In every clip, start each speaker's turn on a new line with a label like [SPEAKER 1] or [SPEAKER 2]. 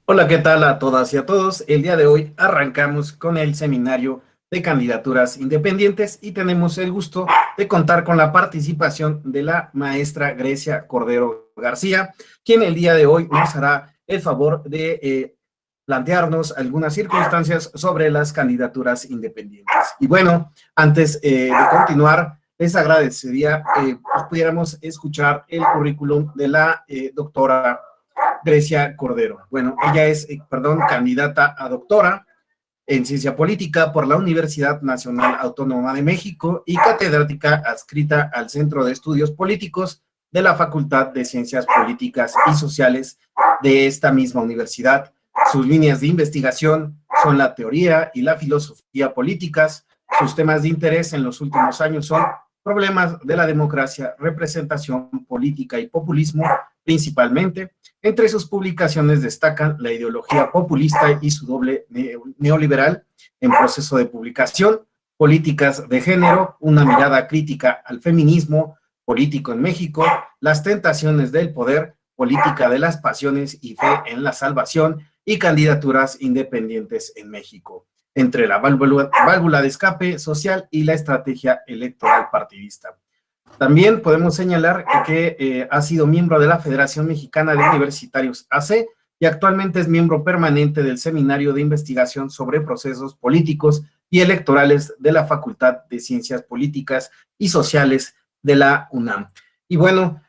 [SPEAKER 1] Hola, ¿qué tal a todas y a todos? El día de hoy arrancamos con el seminario de candidaturas independientes y tenemos el gusto de contar con la participación de la maestra Grecia Cordero García, quien el día de hoy nos hará el favor de plantearnos algunas circunstancias sobre las candidaturas independientes. Y bueno, antes de continuar, les agradecería pues pudiéramos escuchar el currículum de la doctora Grecia Cordero. Bueno, ella es, candidata a doctora en Ciencia Política por la Universidad Nacional Autónoma de México y catedrática adscrita al Centro de Estudios Políticos de la Facultad de Ciencias Políticas y Sociales de esta misma universidad. Sus líneas de investigación son la teoría y la filosofía políticas. Sus temas de interés en los últimos años son problemas de la democracia, representación política y populismo, principalmente. Entre sus publicaciones destacan La ideología populista y su doble neoliberal en proceso de publicación, Políticas de género, una mirada crítica al feminismo político en México, Las tentaciones del poder, Política de las pasiones y fe en la salvación y Candidaturas independientes en México, entre la válvula de escape social y la estrategia electoral partidista. También podemos señalar que ha sido miembro de la Federación Mexicana de Universitarios AC y actualmente es miembro permanente del Seminario de Investigación sobre Procesos Políticos y Electorales de la Facultad de Ciencias Políticas y Sociales de la UNAM. Y bueno,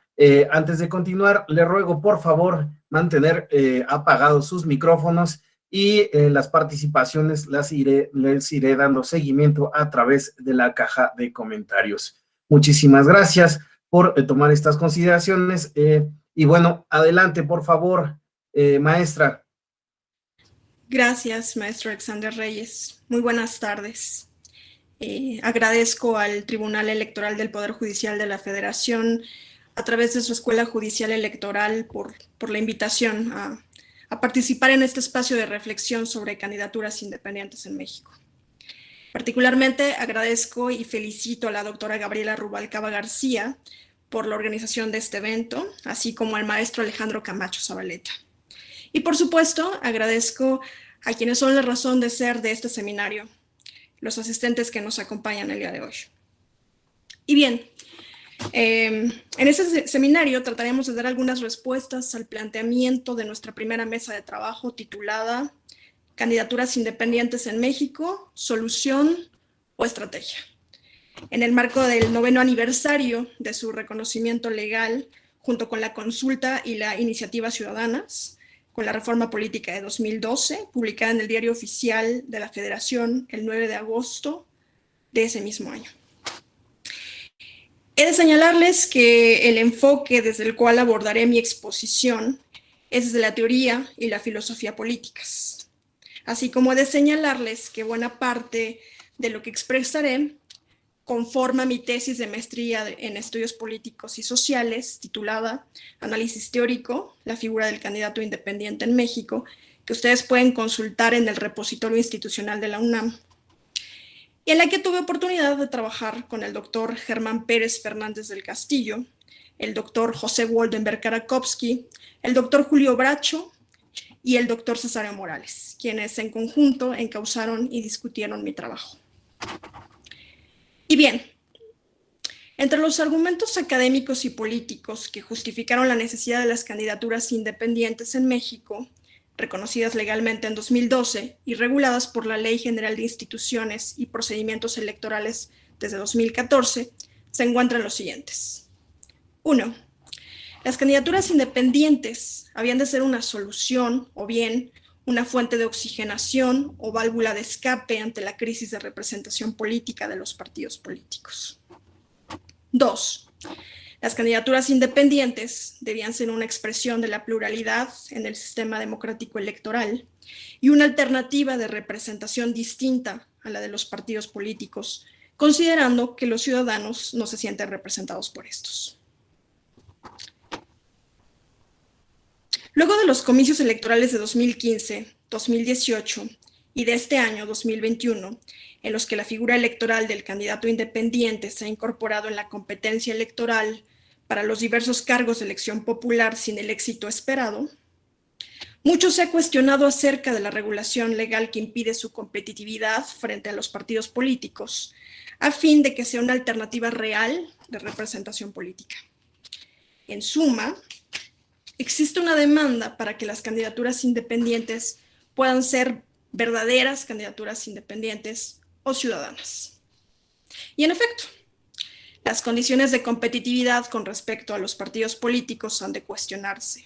[SPEAKER 1] antes de continuar, le ruego por favor mantener apagados sus micrófonos y las participaciones les iré dando seguimiento a través de la caja de comentarios. Muchísimas gracias por tomar estas consideraciones. Y bueno, adelante, por favor, maestra.
[SPEAKER 2] Gracias, maestro Alexander Reyes. Muy buenas tardes. Agradezco al Tribunal Electoral del Poder Judicial de la Federación, a través de su Escuela Judicial Electoral, por la invitación a participar en este espacio de reflexión sobre candidaturas independientes en México. Particularmente agradezco y felicito a la doctora Gabriela Rubalcaba García por la organización de este evento, así como al maestro Alejandro Camacho Zabaleta. Y por supuesto, agradezco a quienes son la razón de ser de este seminario, los asistentes que nos acompañan el día de hoy. Y bien, en este seminario trataremos de dar algunas respuestas al planteamiento de nuestra primera mesa de trabajo titulada Candidaturas independientes en México, solución o estrategia. En el marco del 9º aniversario de su reconocimiento legal, junto con la consulta y la iniciativa ciudadanas, con la reforma política de 2012, publicada en el Diario Oficial de la Federación el 9 de agosto de ese mismo año. He de señalarles que el enfoque desde el cual abordaré mi exposición es desde la teoría y la filosofía políticas, así como he de señalarles que buena parte de lo que expresaré conforma mi tesis de maestría en estudios políticos y sociales, titulada Análisis teórico, la figura del candidato independiente en México, que ustedes pueden consultar en el repositorio institucional de la UNAM, y en la que tuve oportunidad de trabajar con el doctor Germán Pérez Fernández del Castillo, el doctor José Woldenberg Karakowski, el doctor Julio Bracho y el doctor Cesario Morales, quienes en conjunto encauzaron y discutieron mi trabajo. Y bien, entre los argumentos académicos y políticos que justificaron la necesidad de las candidaturas independientes en México, reconocidas legalmente en 2012 y reguladas por la Ley General de Instituciones y Procedimientos Electorales desde 2014, se encuentran los siguientes. 1. Las candidaturas independientes habían de ser una solución o bien una fuente de oxigenación o válvula de escape ante la crisis de representación política de los partidos políticos. 2. Las candidaturas independientes debían ser una expresión de la pluralidad en el sistema democrático electoral y una alternativa de representación distinta a la de los partidos políticos, considerando que los ciudadanos no se sienten representados por estos. Luego de los comicios electorales de 2015, 2018 y de este año 2021, en los que la figura electoral del candidato independiente se ha incorporado en la competencia electoral para los diversos cargos de elección popular sin el éxito esperado, Mucho se ha cuestionado acerca de la regulación legal que impide su competitividad frente a los partidos políticos, a fin de que sea una alternativa real de representación política. En suma, existe una demanda para que las candidaturas independientes puedan ser verdaderas candidaturas independientes o ciudadanas. Y en efecto, las condiciones de competitividad con respecto a los partidos políticos han de cuestionarse.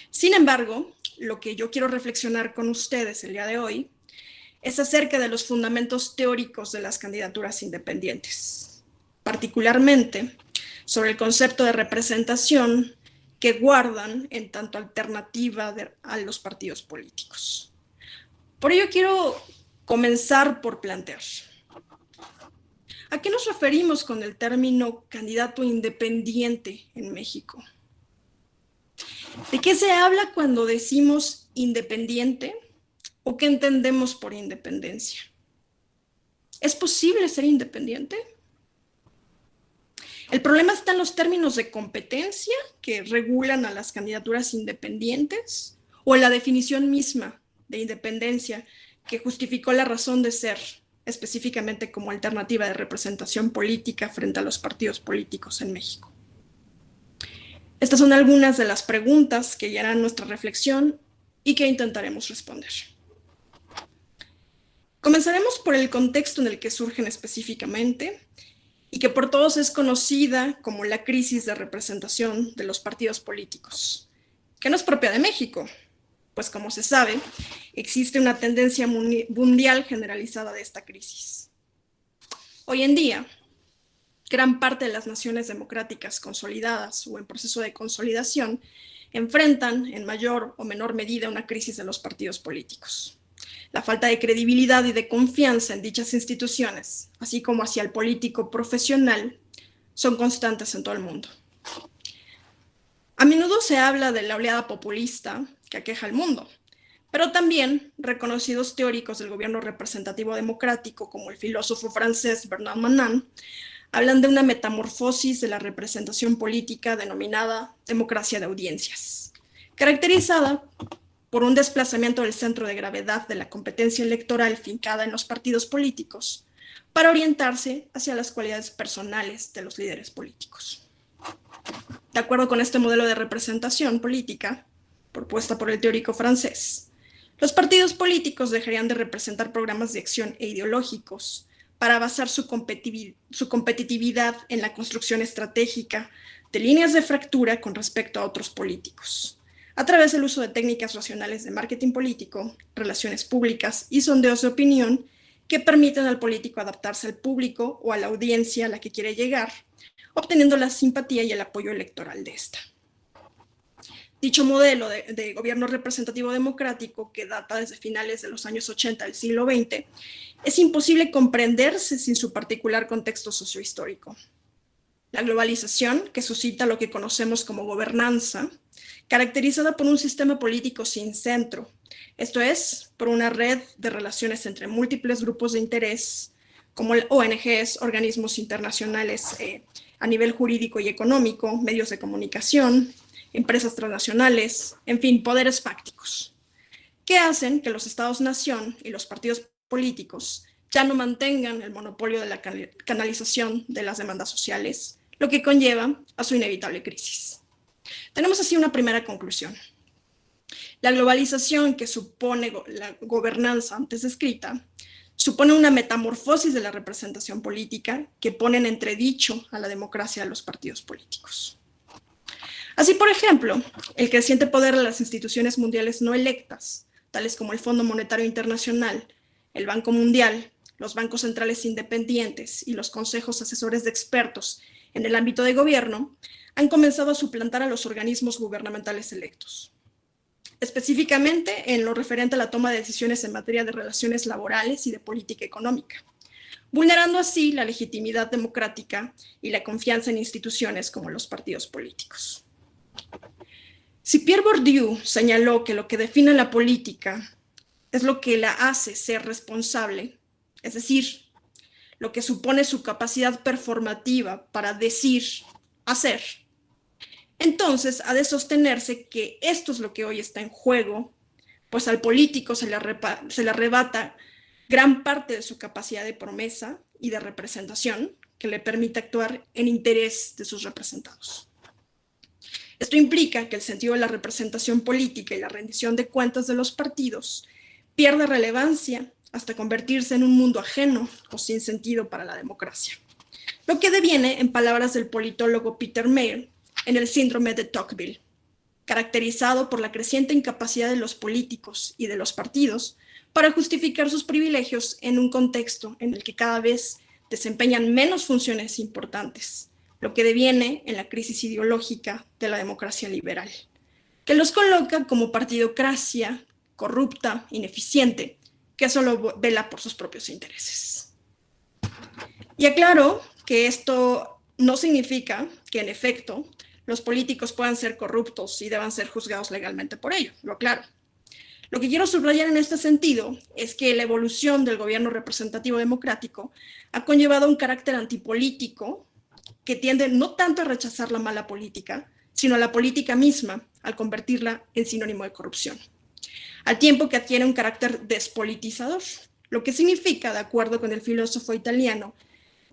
[SPEAKER 2] Sin embargo, lo que yo quiero reflexionar con ustedes el día de hoy es acerca de los fundamentos teóricos de las candidaturas independientes, particularmente sobre el concepto de representación que guardan en tanto alternativa a los partidos políticos. Por ello quiero comenzar por plantear: ¿a qué nos referimos con el término candidato independiente en México? ¿De qué se habla cuando decimos independiente o qué entendemos por independencia? ¿Es posible ser independiente? El problema está en los términos de competencia que regulan a las candidaturas independientes o en la definición misma de independencia que justificó la razón de ser específicamente como alternativa de representación política frente a los partidos políticos en México. Estas son algunas de las preguntas que guiarán nuestra reflexión y que intentaremos responder. Comenzaremos por el contexto en el que surgen específicamente y que por todos es conocida como la crisis de representación de los partidos políticos, que no es propia de México, pues como se sabe, existe una tendencia mundial generalizada de esta crisis. Hoy en día, gran parte de las naciones democráticas consolidadas o en proceso de consolidación enfrentan en mayor o menor medida una crisis de los partidos políticos. La falta de credibilidad y de confianza en dichas instituciones, así como hacia el político profesional, son constantes en todo el mundo. A menudo se habla de la oleada populista que aqueja al mundo, pero también reconocidos teóricos del gobierno representativo democrático, como el filósofo francés Bernard Manin, hablan de una metamorfosis de la representación política denominada democracia de audiencias, caracterizada por un desplazamiento del centro de gravedad de la competencia electoral fincada en los partidos políticos para orientarse hacia las cualidades personales de los líderes políticos. De acuerdo con este modelo de representación política, propuesta por el teórico francés, los partidos políticos dejarían de representar programas de acción e ideológicos para basar su competitividad en la construcción estratégica de líneas de fractura con respecto a otros políticos, a través del uso de técnicas racionales de marketing político, relaciones públicas y sondeos de opinión que permiten al político adaptarse al público o a la audiencia a la que quiere llegar, obteniendo la simpatía y el apoyo electoral de esta. Dicho modelo de gobierno representativo democrático, que data desde finales de los años 80 del siglo XX, es imposible comprenderse sin su particular contexto sociohistórico. La globalización, que suscita lo que conocemos como gobernanza, caracterizada por un sistema político sin centro, esto es, por una red de relaciones entre múltiples grupos de interés, como ONGs, organismos internacionales a nivel jurídico y económico, medios de comunicación, empresas transnacionales, en fin, poderes fácticos, que hacen que los estados-nación y los partidos políticos ya no mantengan el monopolio de la canalización de las demandas sociales, lo que conlleva a su inevitable crisis. Tenemos así una primera conclusión. La globalización que supone la gobernanza antes descrita supone una metamorfosis de la representación política que pone en entredicho a la democracia de los partidos políticos. Así, por ejemplo, el creciente poder de las instituciones mundiales no electas, tales como el Fondo Monetario Internacional, el Banco Mundial, los bancos centrales independientes y los consejos asesores de expertos en el ámbito de gobierno, han comenzado a suplantar a los organismos gubernamentales electos. Específicamente en lo referente a la toma de decisiones en materia de relaciones laborales y de política económica, vulnerando así la legitimidad democrática y la confianza en instituciones como los partidos políticos. Si Pierre Bourdieu señaló que lo que define la política es lo que la hace ser responsable, es decir, lo que supone su capacidad performativa para decir, hacer, Entonces, ha de sostenerse que esto es lo que hoy está en juego, pues al político se le arrebata gran parte de su capacidad de promesa y de representación que le permite actuar en interés de sus representados. Esto implica que el sentido de la representación política y la rendición de cuentas de los partidos pierde relevancia hasta convertirse en un mundo ajeno o sin sentido para la democracia. Lo que deviene, en palabras del politólogo Peter Mayer, en el síndrome de Tocqueville, caracterizado por la creciente incapacidad de los políticos y de los partidos para justificar sus privilegios en un contexto en el que cada vez desempeñan menos funciones importantes, lo que deviene en la crisis ideológica de la democracia liberal, que los coloca como partidocracia corrupta, ineficiente, que solo vela por sus propios intereses. Y aclaro que esto no significa que, en efecto, los políticos puedan ser corruptos y deban ser juzgados legalmente por ello, lo aclaro. Lo que quiero subrayar en este sentido es que la evolución del gobierno representativo democrático ha conllevado un carácter antipolítico que tiende no tanto a rechazar la mala política, sino a la política misma, al convertirla en sinónimo de corrupción, al tiempo que adquiere un carácter despolitizador, lo que significa, de acuerdo con el filósofo italiano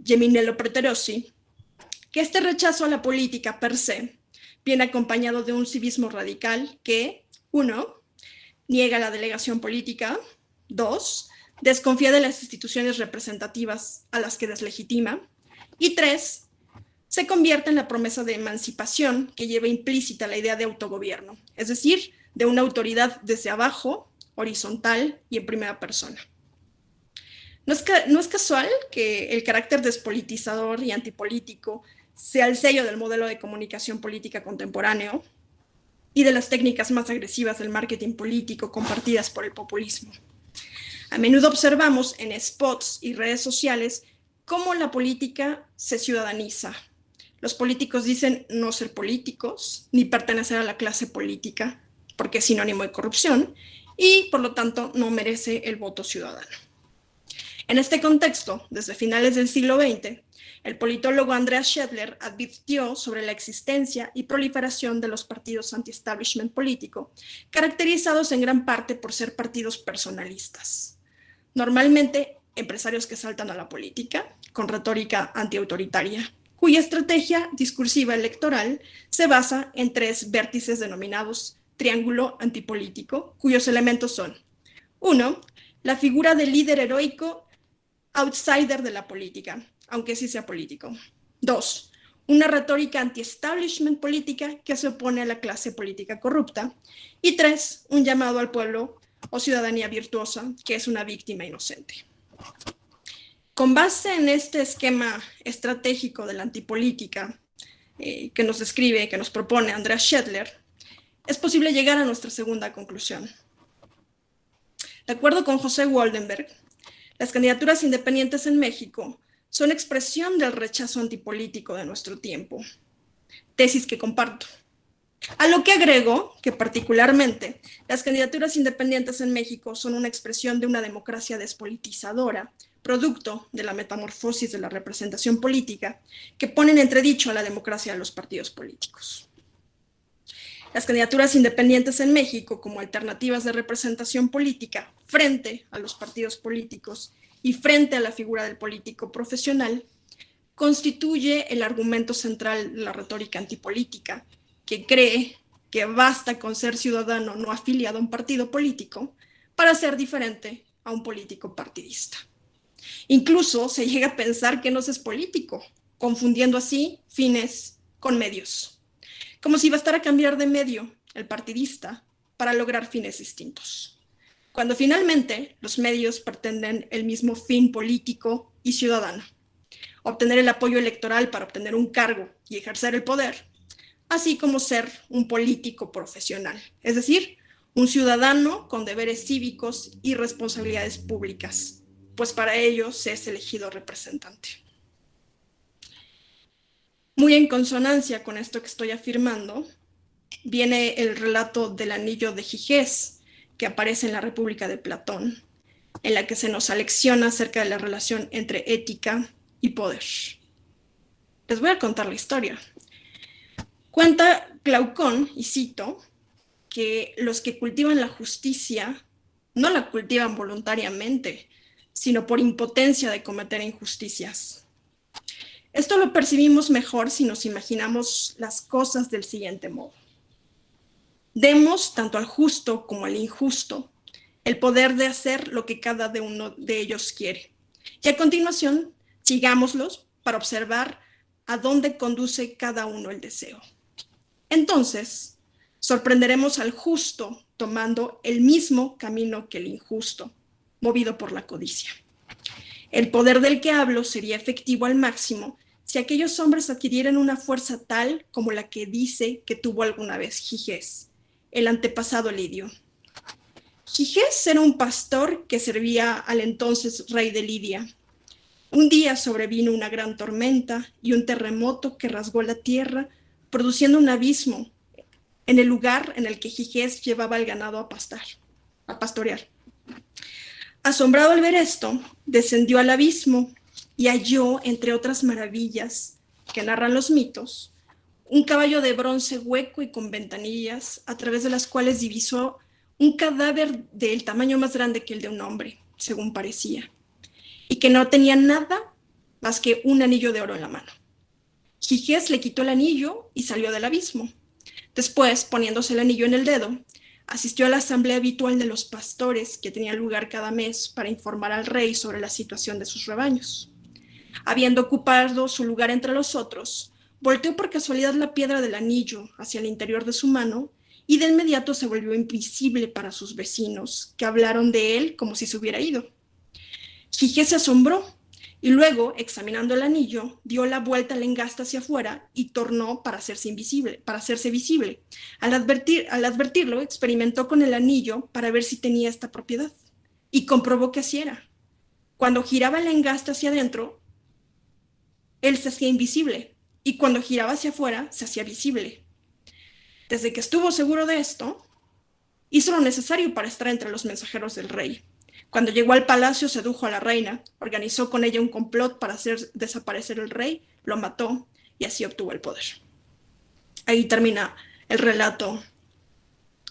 [SPEAKER 2] Geminello Preterossi, que este rechazo a la política per se viene acompañado de un civismo radical que, 1, niega la delegación política, 2, desconfía de las instituciones representativas a las que deslegitima, y 3, se convierte en la promesa de emancipación que lleva implícita la idea de autogobierno, es decir, de una autoridad desde abajo, horizontal y en primera persona. No es casual que el carácter despolitizador y antipolítico sea el sello del modelo de comunicación política contemporáneo y de las técnicas más agresivas del marketing político compartidas por el populismo. A menudo observamos en spots y redes sociales cómo la política se ciudadaniza. Los políticos dicen no ser políticos ni pertenecer a la clase política, porque es sinónimo de corrupción y, por lo tanto, no merece el voto ciudadano. En este contexto, desde finales del siglo XX, el politólogo Andreas Schedler advirtió sobre la existencia y proliferación de los partidos anti-establishment político, caracterizados en gran parte por ser partidos personalistas. Normalmente, empresarios que saltan a la política, con retórica antiautoritaria, cuya estrategia discursiva electoral se basa en 3 vértices denominados triángulo antipolítico, cuyos elementos son: 1, la figura del líder heroico outsider de la política, aunque sí sea político. 2, una retórica anti-establishment política que se opone a la clase política corrupta. Y 3, un llamado al pueblo o ciudadanía virtuosa, que es una víctima inocente. Con base en este esquema estratégico de la antipolítica que nos describe, que nos propone Andreas Schedler, es posible llegar a nuestra segunda conclusión. De acuerdo con José Waldenberg, las candidaturas independientes en México son expresión del rechazo antipolítico de nuestro tiempo, tesis que comparto. A lo que agrego que particularmente las candidaturas independientes en México son una expresión de una democracia despolitizadora, producto de la metamorfosis de la representación política, que pone en entredicho a la democracia de los partidos políticos. Las candidaturas independientes en México como alternativas de representación política frente a los partidos políticos y frente a la figura del político profesional constituye el argumento central de la retórica antipolítica, que cree que basta con ser ciudadano no afiliado a un partido político para ser diferente a un político partidista. Incluso se llega a pensar que no se es político, confundiendo así fines con medios, como si bastara cambiar de medio el partidista para lograr fines distintos, cuando finalmente los medios pretenden el mismo fin político y ciudadano: obtener el apoyo electoral para obtener un cargo y ejercer el poder, así como ser un político profesional, es decir, un ciudadano con deberes cívicos y responsabilidades públicas, pues para ello se es elegido representante. Muy en consonancia con esto que estoy afirmando, viene el relato del anillo de Gigés, que aparece en la República de Platón, en la que se nos alecciona acerca de la relación entre ética y poder. Les voy a contar la historia. Cuenta Glaucón, y cito, que los que cultivan la justicia no la cultivan voluntariamente, sino por impotencia de cometer injusticias. Esto lo percibimos mejor si nos imaginamos las cosas del siguiente modo. Demos tanto al justo como al injusto el poder de hacer lo que cada uno de ellos quiere. Y a continuación, sigámoslos para observar a dónde conduce cada uno el deseo. Entonces, sorprenderemos al justo tomando el mismo camino que el injusto, movido por la codicia. El poder del que hablo sería efectivo al máximo si aquellos hombres adquirieran una fuerza tal como la que dice que tuvo alguna vez Gigés, el antepasado lidio. Gigés era un pastor que servía al entonces rey de Lidia. Un día sobrevino una gran tormenta y un terremoto que rasgó la tierra, produciendo un abismo en el lugar en el que Gigés llevaba al ganado a pastorear. Asombrado al ver esto, descendió al abismo y halló, entre otras maravillas que narran los mitos, un caballo de bronce hueco y con ventanillas, a través de las cuales divisó un cadáver del tamaño más grande que el de un hombre, según parecía, y que no tenía nada más que un anillo de oro en la mano. Gigés le quitó el anillo y salió del abismo. Después, poniéndose el anillo en el dedo, asistió a la asamblea habitual de los pastores que tenía lugar cada mes para informar al rey sobre la situación de sus rebaños. Habiendo ocupado su lugar entre los otros, volteó por casualidad la piedra del anillo hacia el interior de su mano y de inmediato se volvió invisible para sus vecinos, que hablaron de él como si se hubiera ido. Gigés se asombró y luego, examinando el anillo, dio la vuelta al engaste hacia afuera y tornó para hacerse visible. Al advertirlo, experimentó con el anillo para ver si tenía esta propiedad y comprobó que así era. Cuando giraba el engaste hacia adentro, él se hacía invisible y cuando giraba hacia afuera, se hacía visible. Desde que estuvo seguro de esto, hizo lo necesario para estar entre los mensajeros del rey. Cuando llegó al palacio, sedujo a la reina, organizó con ella un complot para hacer desaparecer al rey, lo mató y así obtuvo el poder. Ahí termina el relato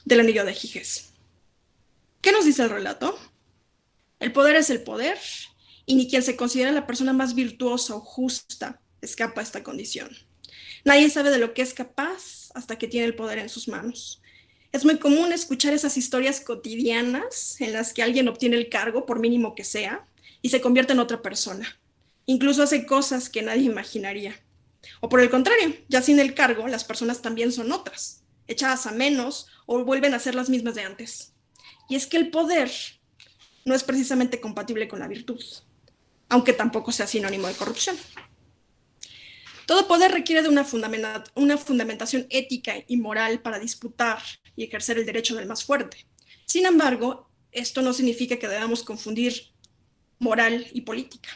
[SPEAKER 2] del anillo de Gigés. ¿Qué nos dice el relato? El poder es el poder y ni quien se considera la persona más virtuosa o justa escapa a esta condición. Nadie sabe de lo que es capaz hasta que tiene el poder en sus manos. Es muy común escuchar esas historias cotidianas en las que alguien obtiene el cargo, por mínimo que sea, y se convierte en otra persona. Incluso hace cosas que nadie imaginaría. O por el contrario, ya sin el cargo, las personas también son otras, echadas a menos o vuelven a ser las mismas de antes. Y es que el poder no es precisamente compatible con la virtud, aunque tampoco sea sinónimo de corrupción. Todo poder requiere de una fundamentación ética y moral para disputar y ejercer el derecho del más fuerte. Sin embargo, esto no significa que debamos confundir moral y política,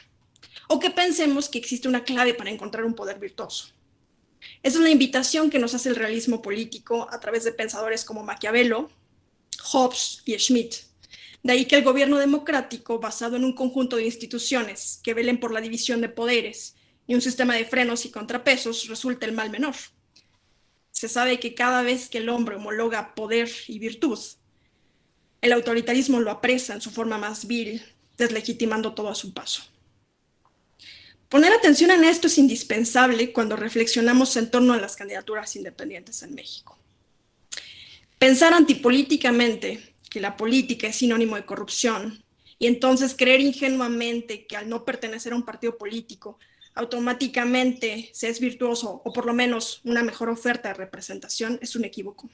[SPEAKER 2] o que pensemos que existe una clave para encontrar un poder virtuoso. Esa es la invitación que nos hace el realismo político a través de pensadores como Maquiavelo, Hobbes y Schmitt. De ahí que el gobierno democrático, basado en un conjunto de instituciones que velen por la división de poderes y un sistema de frenos y contrapesos, resulta el mal menor. Se sabe que cada vez que el hombre homologa poder y virtud, el autoritarismo lo apresa en su forma más vil, deslegitimando todo a su paso. Poner atención en esto es indispensable cuando reflexionamos en torno a las candidaturas independientes en México. Pensar antipolíticamente que la política es sinónimo de corrupción y entonces creer ingenuamente que al no pertenecer a un partido político automáticamente se es virtuoso o por lo menos una mejor oferta de representación es un equívoco.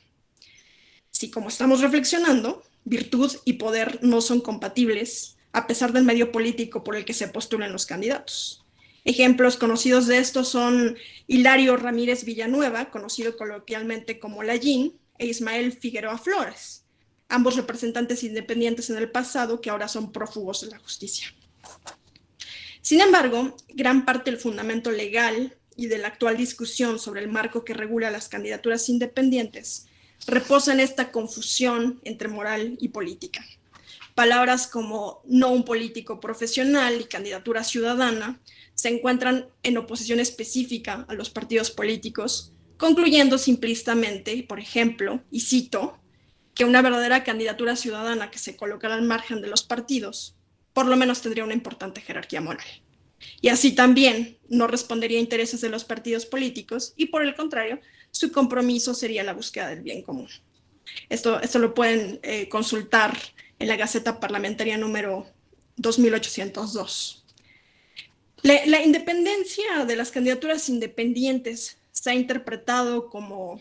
[SPEAKER 2] Si, como estamos reflexionando, virtud y poder no son compatibles a pesar del medio político por el que se postulan los candidatos. Ejemplos conocidos de esto son Hilario Ramírez Villanueva, conocido coloquialmente como Lallín, e Ismael Figueroa Flores, ambos representantes independientes en el pasado que ahora son prófugos de la justicia. Sin embargo, gran parte del fundamento legal y de la actual discusión sobre el marco que regula las candidaturas independientes reposa en esta confusión entre moral y política. Palabras como no un político profesional y candidatura ciudadana se encuentran en oposición específica a los partidos políticos concluyendo simplistamente, por ejemplo, y cito, que una verdadera candidatura ciudadana que se colocara al margen de los partidos, por lo menos tendría una importante jerarquía moral. Y así también no respondería a intereses de los partidos políticos y, por el contrario, su compromiso sería la búsqueda del bien común. Esto lo pueden consultar en la Gaceta Parlamentaria número 2802. La independencia de las candidaturas independientes se ha interpretado como,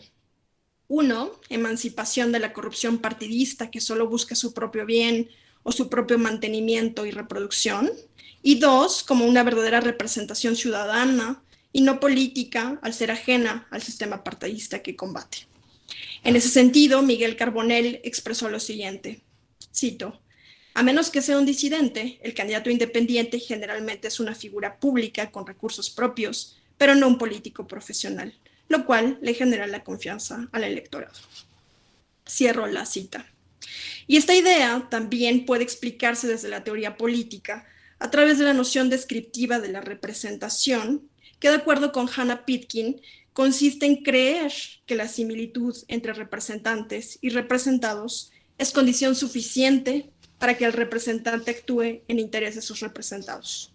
[SPEAKER 2] uno, emancipación de la corrupción partidista que solo busca su propio bien o su propio mantenimiento y reproducción, y dos, como una verdadera representación ciudadana y no política al ser ajena al sistema partidista que combate. En ese sentido, Miguel Carbonell expresó lo siguiente, cito, a menos que sea un disidente, el candidato independiente generalmente es una figura pública con recursos propios, pero no un político profesional, lo cual le genera la confianza al electorado. Cierro la cita. Y esta idea también puede explicarse desde la teoría política a través de la noción descriptiva de la representación, que de acuerdo con Hannah Pitkin, consiste en creer que la similitud entre representantes y representados es condición suficiente para que el representante actúe en interés de sus representados.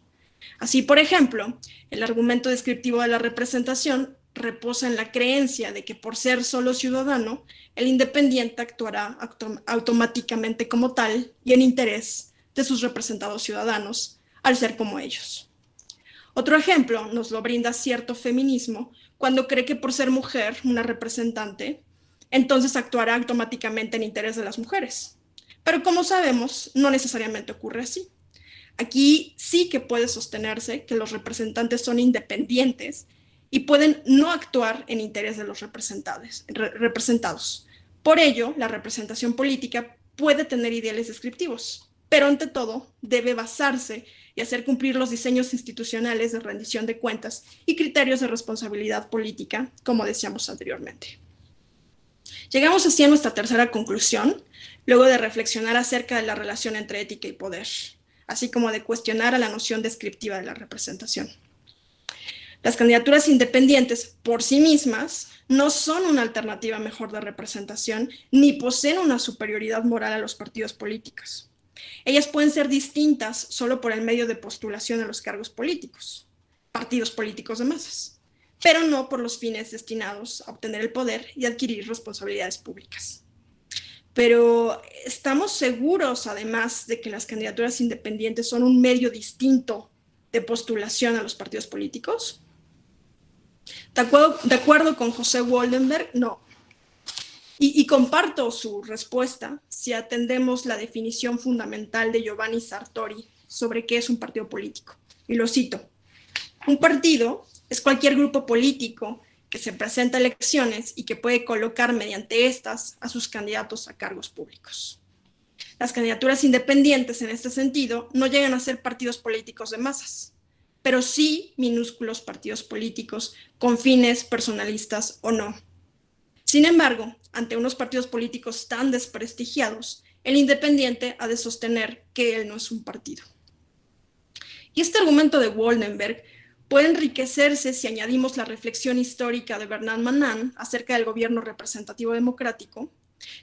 [SPEAKER 2] Así, por ejemplo, el argumento descriptivo de la representación reposa en la creencia de que por ser solo ciudadano, el independiente actuará automáticamente como tal y en interés de sus representados ciudadanos, al ser como ellos. Otro ejemplo nos lo brinda cierto feminismo cuando cree que por ser mujer, una representante, entonces actuará automáticamente en interés de las mujeres. Pero como sabemos, no necesariamente ocurre así. Aquí sí que puede sostenerse que los representantes son independientes y pueden no actuar en interés de los representados. Por ello, la representación política puede tener ideales descriptivos, pero ante todo debe basarse y hacer cumplir los diseños institucionales de rendición de cuentas y criterios de responsabilidad política, como decíamos anteriormente. Llegamos así a nuestra tercera conclusión, luego de reflexionar acerca de la relación entre ética y poder, así como de cuestionar a la noción descriptiva de la representación. Las candidaturas independientes por sí mismas no son una alternativa mejor de representación ni poseen una superioridad moral a los partidos políticos. Ellas pueden ser distintas solo por el medio de postulación a los cargos políticos, partidos políticos de masas, pero no por los fines destinados a obtener el poder y adquirir responsabilidades públicas. Pero ¿estamos seguros, además, de que las candidaturas independientes son un medio distinto de postulación a los partidos políticos? De acuerdo con José Woldenberg, no. Y comparto su respuesta si atendemos la definición fundamental de Giovanni Sartori sobre qué es un partido político. Y lo cito. Un partido es cualquier grupo político que se presenta a elecciones y que puede colocar mediante estas a sus candidatos a cargos públicos. Las candidaturas independientes en este sentido no llegan a ser partidos políticos de masas, pero sí minúsculos partidos políticos con fines personalistas o no. Sin embargo, ante unos partidos políticos tan desprestigiados, el independiente ha de sostener que él no es un partido. Y este argumento de Woldenberg puede enriquecerse si añadimos la reflexión histórica de Bernard Manin acerca del gobierno representativo democrático,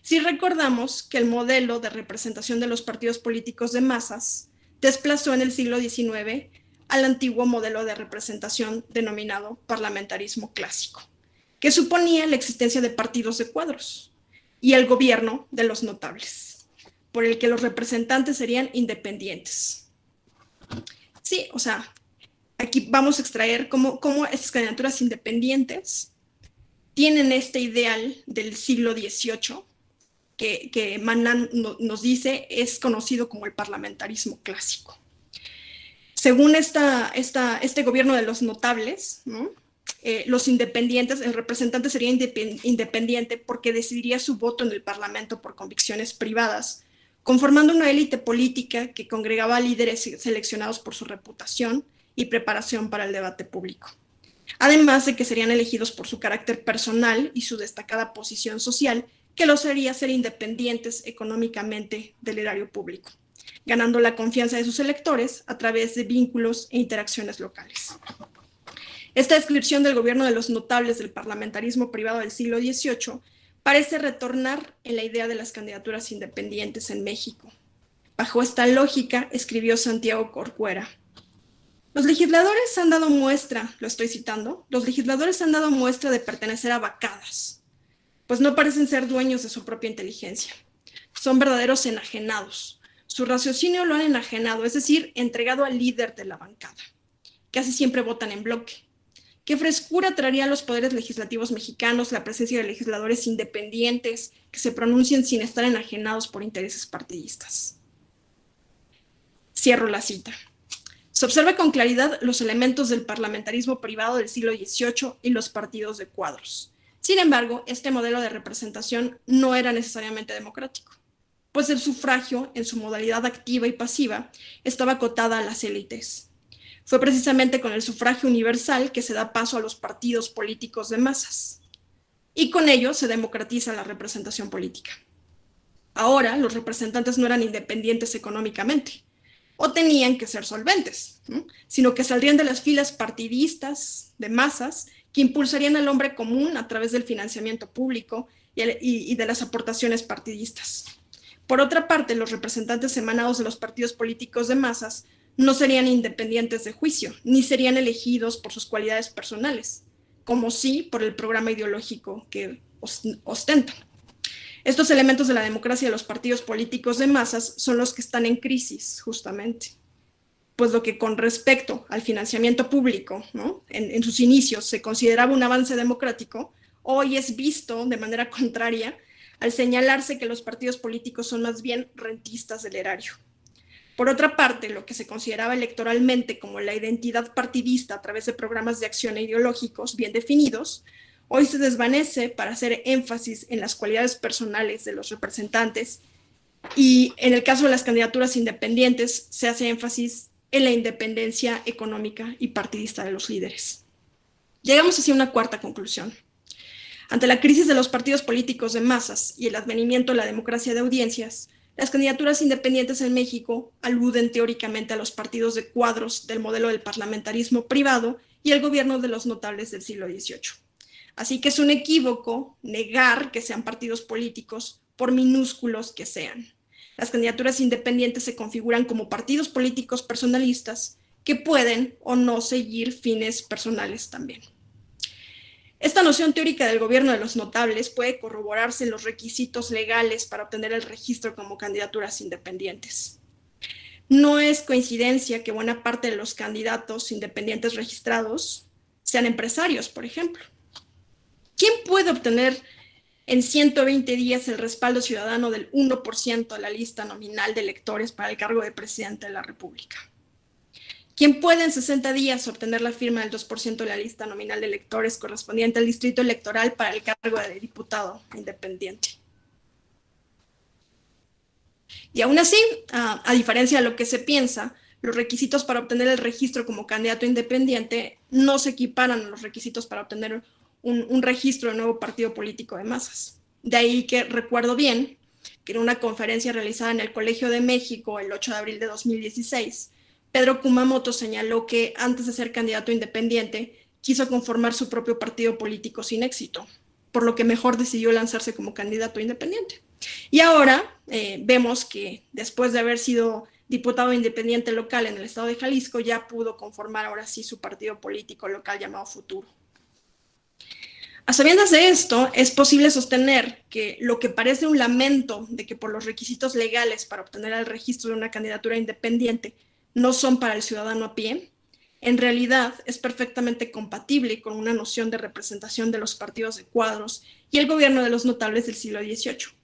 [SPEAKER 2] si recordamos que el modelo de representación de los partidos políticos de masas desplazó en el siglo XIX al antiguo modelo de representación denominado parlamentarismo clásico, que suponía la existencia de partidos de cuadros y el gobierno de los notables, por el que los representantes serían independientes. Sí, o sea, aquí vamos a extraer cómo estas candidaturas independientes tienen este ideal del siglo XVIII que Manin nos dice es conocido como el parlamentarismo clásico. Según este gobierno de los notables, ¿no? Los independientes, el representante sería independiente porque decidiría su voto en el Parlamento por convicciones privadas, conformando una élite política que congregaba líderes seleccionados por su reputación y preparación para el debate público. Además de que serían elegidos por su carácter personal y su destacada posición social, que los haría ser independientes económicamente del erario público, ganando la confianza de sus electores a través de vínculos e interacciones locales. Esta descripción del gobierno de los notables del parlamentarismo privado del siglo XVIII parece retornar en la idea de las candidaturas independientes en México. Bajo esta lógica, escribió Santiago Corcuera: los legisladores han dado muestra, lo estoy citando, los legisladores han dado muestra de pertenecer a vacadas, pues no parecen ser dueños de su propia inteligencia. Son verdaderos enajenados. Su raciocinio lo han enajenado, es decir, entregado al líder de la bancada. Casi siempre votan en bloque. ¿Qué frescura traería a los poderes legislativos mexicanos la presencia de legisladores independientes que se pronuncien sin estar enajenados por intereses partidistas? Cierro la cita. Se observa con claridad los elementos del parlamentarismo privado del siglo XVIII y los partidos de cuadros. Sin embargo, este modelo de representación no era necesariamente democrático, pues el sufragio, en su modalidad activa y pasiva, estaba acotada a las élites. Fue precisamente con el sufragio universal que se da paso a los partidos políticos de masas, y con ello se democratiza la representación política. Ahora, los representantes no eran independientes económicamente, o tenían que ser solventes, ¿no?, sino que saldrían de las filas partidistas de masas que impulsarían al hombre común a través del financiamiento público y de las aportaciones partidistas. Por otra parte, los representantes emanados de los partidos políticos de masas no serían independientes de juicio, ni serían elegidos por sus cualidades personales, como sí por el programa ideológico que ostentan. Estos elementos de la democracia de los partidos políticos de masas son los que están en crisis, justamente. Pues lo que con respecto al financiamiento público, ¿no?, en sus inicios se consideraba un avance democrático, hoy es visto de manera contraria al señalarse que los partidos políticos son más bien rentistas del erario. Por otra parte, lo que se consideraba electoralmente como la identidad partidista a través de programas de acción ideológicos bien definidos, hoy se desvanece para hacer énfasis en las cualidades personales de los representantes, y en el caso de las candidaturas independientes se hace énfasis en la independencia económica y partidista de los líderes. Llegamos así a una cuarta conclusión. Ante la crisis de los partidos políticos de masas y el advenimiento de la democracia de audiencias, las candidaturas independientes en México aluden teóricamente a los partidos de cuadros del modelo del parlamentarismo privado y el gobierno de los notables del siglo XVIII. Así que es un equívoco negar que sean partidos políticos, por minúsculos que sean. Las candidaturas independientes se configuran como partidos políticos personalistas que pueden o no seguir fines personales también. Esta noción teórica del gobierno de los notables puede corroborarse en los requisitos legales para obtener el registro como candidaturas independientes. No es coincidencia que buena parte de los candidatos independientes registrados sean empresarios, por ejemplo. ¿Quién puede obtener en 120 días el respaldo ciudadano del 1% de la lista nominal de electores para el cargo de presidente de la República? ¿Quién puede en 60 días obtener la firma del 2% de la lista nominal de electores correspondiente al distrito electoral para el cargo de diputado independiente? Y aún así, a diferencia de lo que se piensa, los requisitos para obtener el registro como candidato independiente no se equiparan a los requisitos para obtener un registro de nuevo partido político de masas. De ahí que recuerdo bien que en una conferencia realizada en el Colegio de México el 8 de abril de 2016, Pedro Kumamoto señaló que antes de ser candidato independiente quiso conformar su propio partido político sin éxito, por lo que mejor decidió lanzarse como candidato independiente. Y ahora vemos que después de haber sido diputado independiente local en el estado de Jalisco, ya pudo conformar ahora sí su partido político local llamado Futuro. A sabiendas de esto, es posible sostener que lo que parece un lamento de que por los requisitos legales para obtener el registro de una candidatura independiente no son para el ciudadano a pie, en realidad es perfectamente compatible con una noción de representación de los partidos de cuadros y el gobierno de los notables del siglo XVIII,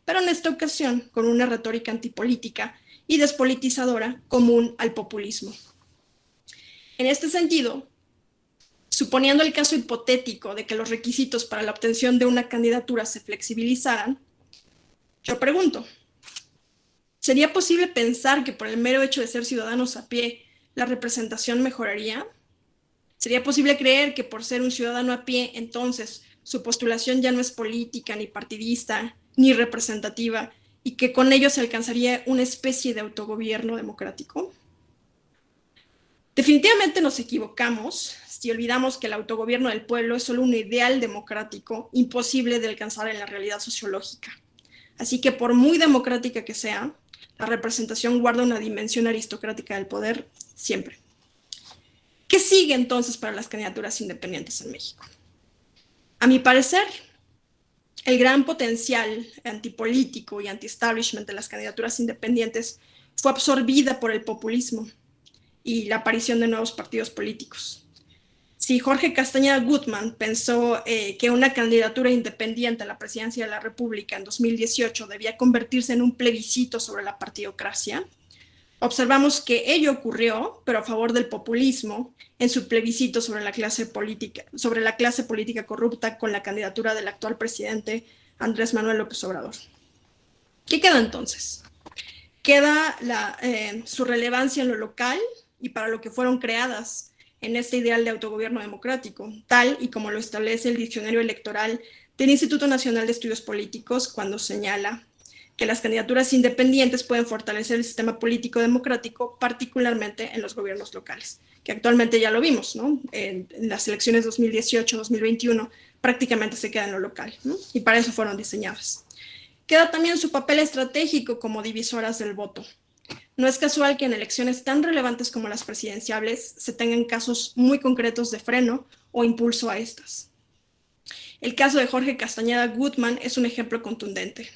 [SPEAKER 2] pero en esta ocasión con una retórica antipolítica y despolitizadora común al populismo. En este sentido, suponiendo el caso hipotético de que los requisitos para la obtención de una candidatura se flexibilizaran, yo pregunto, ¿sería posible pensar que por el mero hecho de ser ciudadanos a pie, la representación mejoraría? ¿Sería posible creer que por ser un ciudadano a pie, entonces su postulación ya no es política, ni partidista, ni representativa, y que con ello se alcanzaría una especie de autogobierno democrático? Definitivamente nos equivocamos si olvidamos que el autogobierno del pueblo es solo un ideal democrático imposible de alcanzar en la realidad sociológica. Así que por muy democrática que sea, la representación guarda una dimensión aristocrática del poder siempre. ¿Qué sigue entonces para las candidaturas independientes en México? A mi parecer, el gran potencial antipolítico y anti-establishment de las candidaturas independientes fue absorbida por el populismo y la aparición de nuevos partidos políticos. Si Jorge Castañeda Guzmán pensó que una candidatura independiente a la presidencia de la República en 2018 debía convertirse en un plebiscito sobre la partidocracia, observamos que ello ocurrió, pero a favor del populismo, en su plebiscito sobre la clase política corrupta con la candidatura del actual presidente Andrés Manuel López Obrador. ¿Qué queda entonces? Queda su relevancia en lo local y para lo que fueron creadas en este ideal de autogobierno democrático, tal y como lo establece el diccionario electoral del Instituto Nacional de Estudios Políticos cuando señala que las candidaturas independientes pueden fortalecer el sistema político democrático, particularmente en los gobiernos locales, que actualmente ya lo vimos, ¿no? En las elecciones 2018-2021 prácticamente se queda en lo local, ¿no? Y para eso fueron diseñadas. Queda también su papel estratégico como divisoras del voto. No es casual que en elecciones tan relevantes como las presidenciales se tengan casos muy concretos de freno o impulso a estas. El caso de Jorge Castañeda Guzmán es un ejemplo contundente.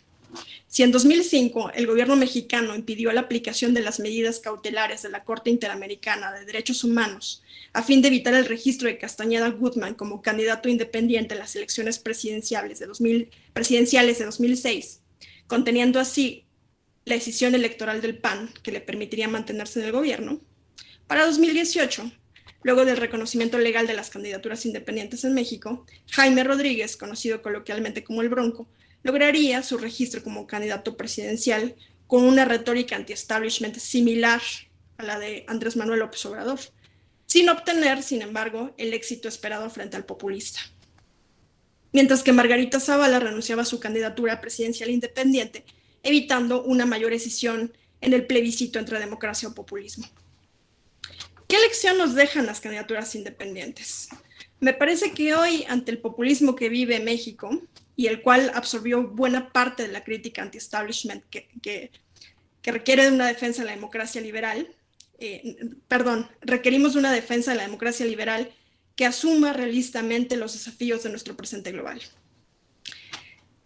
[SPEAKER 2] Si en 2005 el gobierno mexicano impidió la aplicación de las medidas cautelares de la Corte Interamericana de Derechos Humanos a fin de evitar el registro de Castañeda Guzmán como candidato independiente en las elecciones presidenciales de 2006, conteniendo así la decisión electoral del PAN que le permitiría mantenerse en el gobierno, para 2018, luego del reconocimiento legal de las candidaturas independientes en México, Jaime Rodríguez, conocido coloquialmente como el Bronco, lograría su registro como candidato presidencial con una retórica anti-establishment similar a la de Andrés Manuel López Obrador, sin obtener, sin embargo, el éxito esperado frente al populista. Mientras que Margarita Zavala renunciaba a su candidatura presidencial independiente, evitando una mayor escisión en el plebiscito entre democracia o populismo. ¿Qué lección nos dejan las candidaturas independientes? Me parece que hoy, ante el populismo que vive México, y el cual absorbió buena parte de la crítica anti-establishment que requiere de una defensa de la democracia liberal, requerimos de una defensa de la democracia liberal que asuma realistamente los desafíos de nuestro presente global.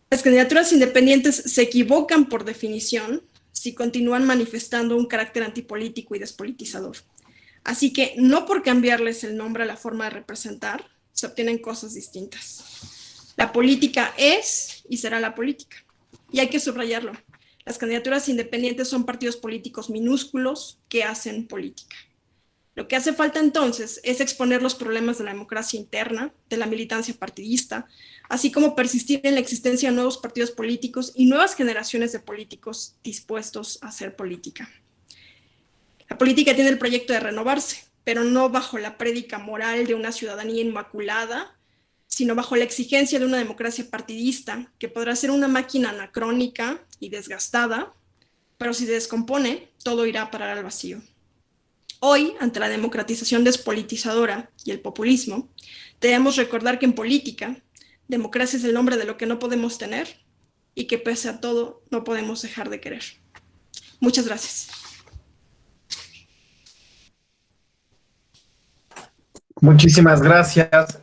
[SPEAKER 2] Las candidaturas independientes se equivocan por definición si continúan manifestando un carácter antipolítico y despolitizador. Así que no por cambiarles el nombre a la forma de representar, se obtienen cosas distintas. La política es y será la política. Y hay que subrayarlo. Las candidaturas independientes son partidos políticos minúsculos que hacen política. Lo que hace falta entonces es exponer los problemas de la democracia interna, de la militancia partidista, así como persistir en la existencia de nuevos partidos políticos y nuevas generaciones de políticos dispuestos a hacer política. La política tiene el proyecto de renovarse, pero no bajo la prédica moral de una ciudadanía inmaculada, sino bajo la exigencia de una democracia partidista que podrá ser una máquina anacrónica y desgastada, pero si se descompone, todo irá a parar al vacío. Hoy, ante la democratización despolitizadora y el populismo, debemos recordar que en política, democracia es el nombre de lo que no podemos tener y que pese a todo no podemos dejar de querer. Muchas gracias.
[SPEAKER 1] Muchísimas gracias,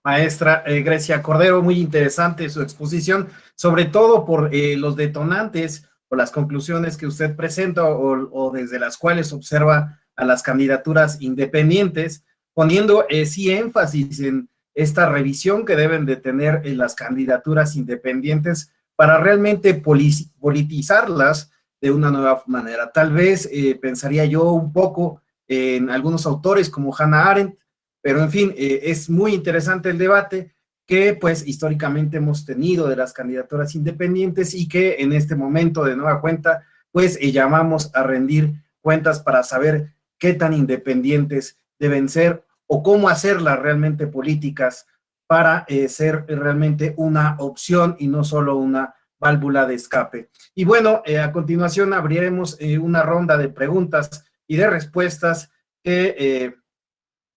[SPEAKER 1] maestra Grecia Cordero. Muy interesante su exposición, sobre todo por los detonantes o las conclusiones que usted presenta o desde las cuales observa a las candidaturas independientes, poniendo sí énfasis en esta revisión que deben de tener en las candidaturas independientes para realmente politizarlas de una nueva manera. Tal vez pensaría yo un poco en algunos autores como Hannah Arendt, pero en fin, es muy interesante el debate que pues históricamente hemos tenido de las candidaturas independientes y que en este momento de nueva cuenta pues llamamos a rendir cuentas para saber qué tan independientes deben ser o cómo hacerlas realmente políticas para ser realmente una opción y no solo una válvula de escape. Y bueno, a continuación abriremos una ronda de preguntas y de respuestas que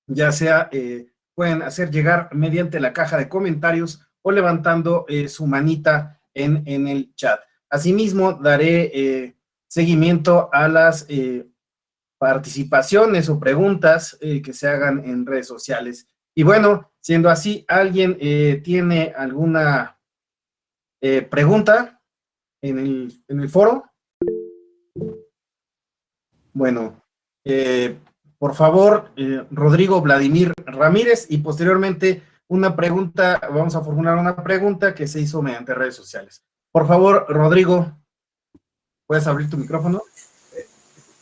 [SPEAKER 1] ya sea pueden hacer llegar mediante la caja de comentarios o levantando su manita en el chat. Asimismo, daré seguimiento a las participaciones o preguntas que se hagan en redes sociales. Y bueno, siendo así, ¿alguien tiene alguna pregunta en el foro? Bueno, por favor, Rodrigo Vladimir Ramírez, y posteriormente una pregunta, vamos a formular una pregunta que se hizo mediante redes sociales. Por favor, Rodrigo, ¿puedes abrir tu micrófono?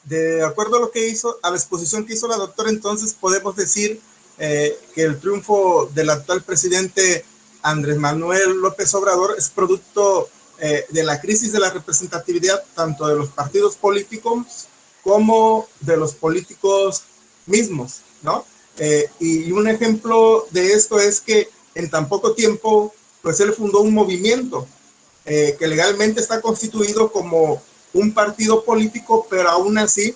[SPEAKER 3] De acuerdo a lo que hizo, a la exposición que hizo la doctora, entonces podemos decir que el triunfo del actual presidente Andrés Manuel López Obrador es producto de la crisis de la representatividad tanto de los partidos políticos como de los políticos mismos, ¿no? Y un ejemplo de esto es que en tan poco tiempo, pues él fundó un movimiento que legalmente está constituido como un partido político, pero aún así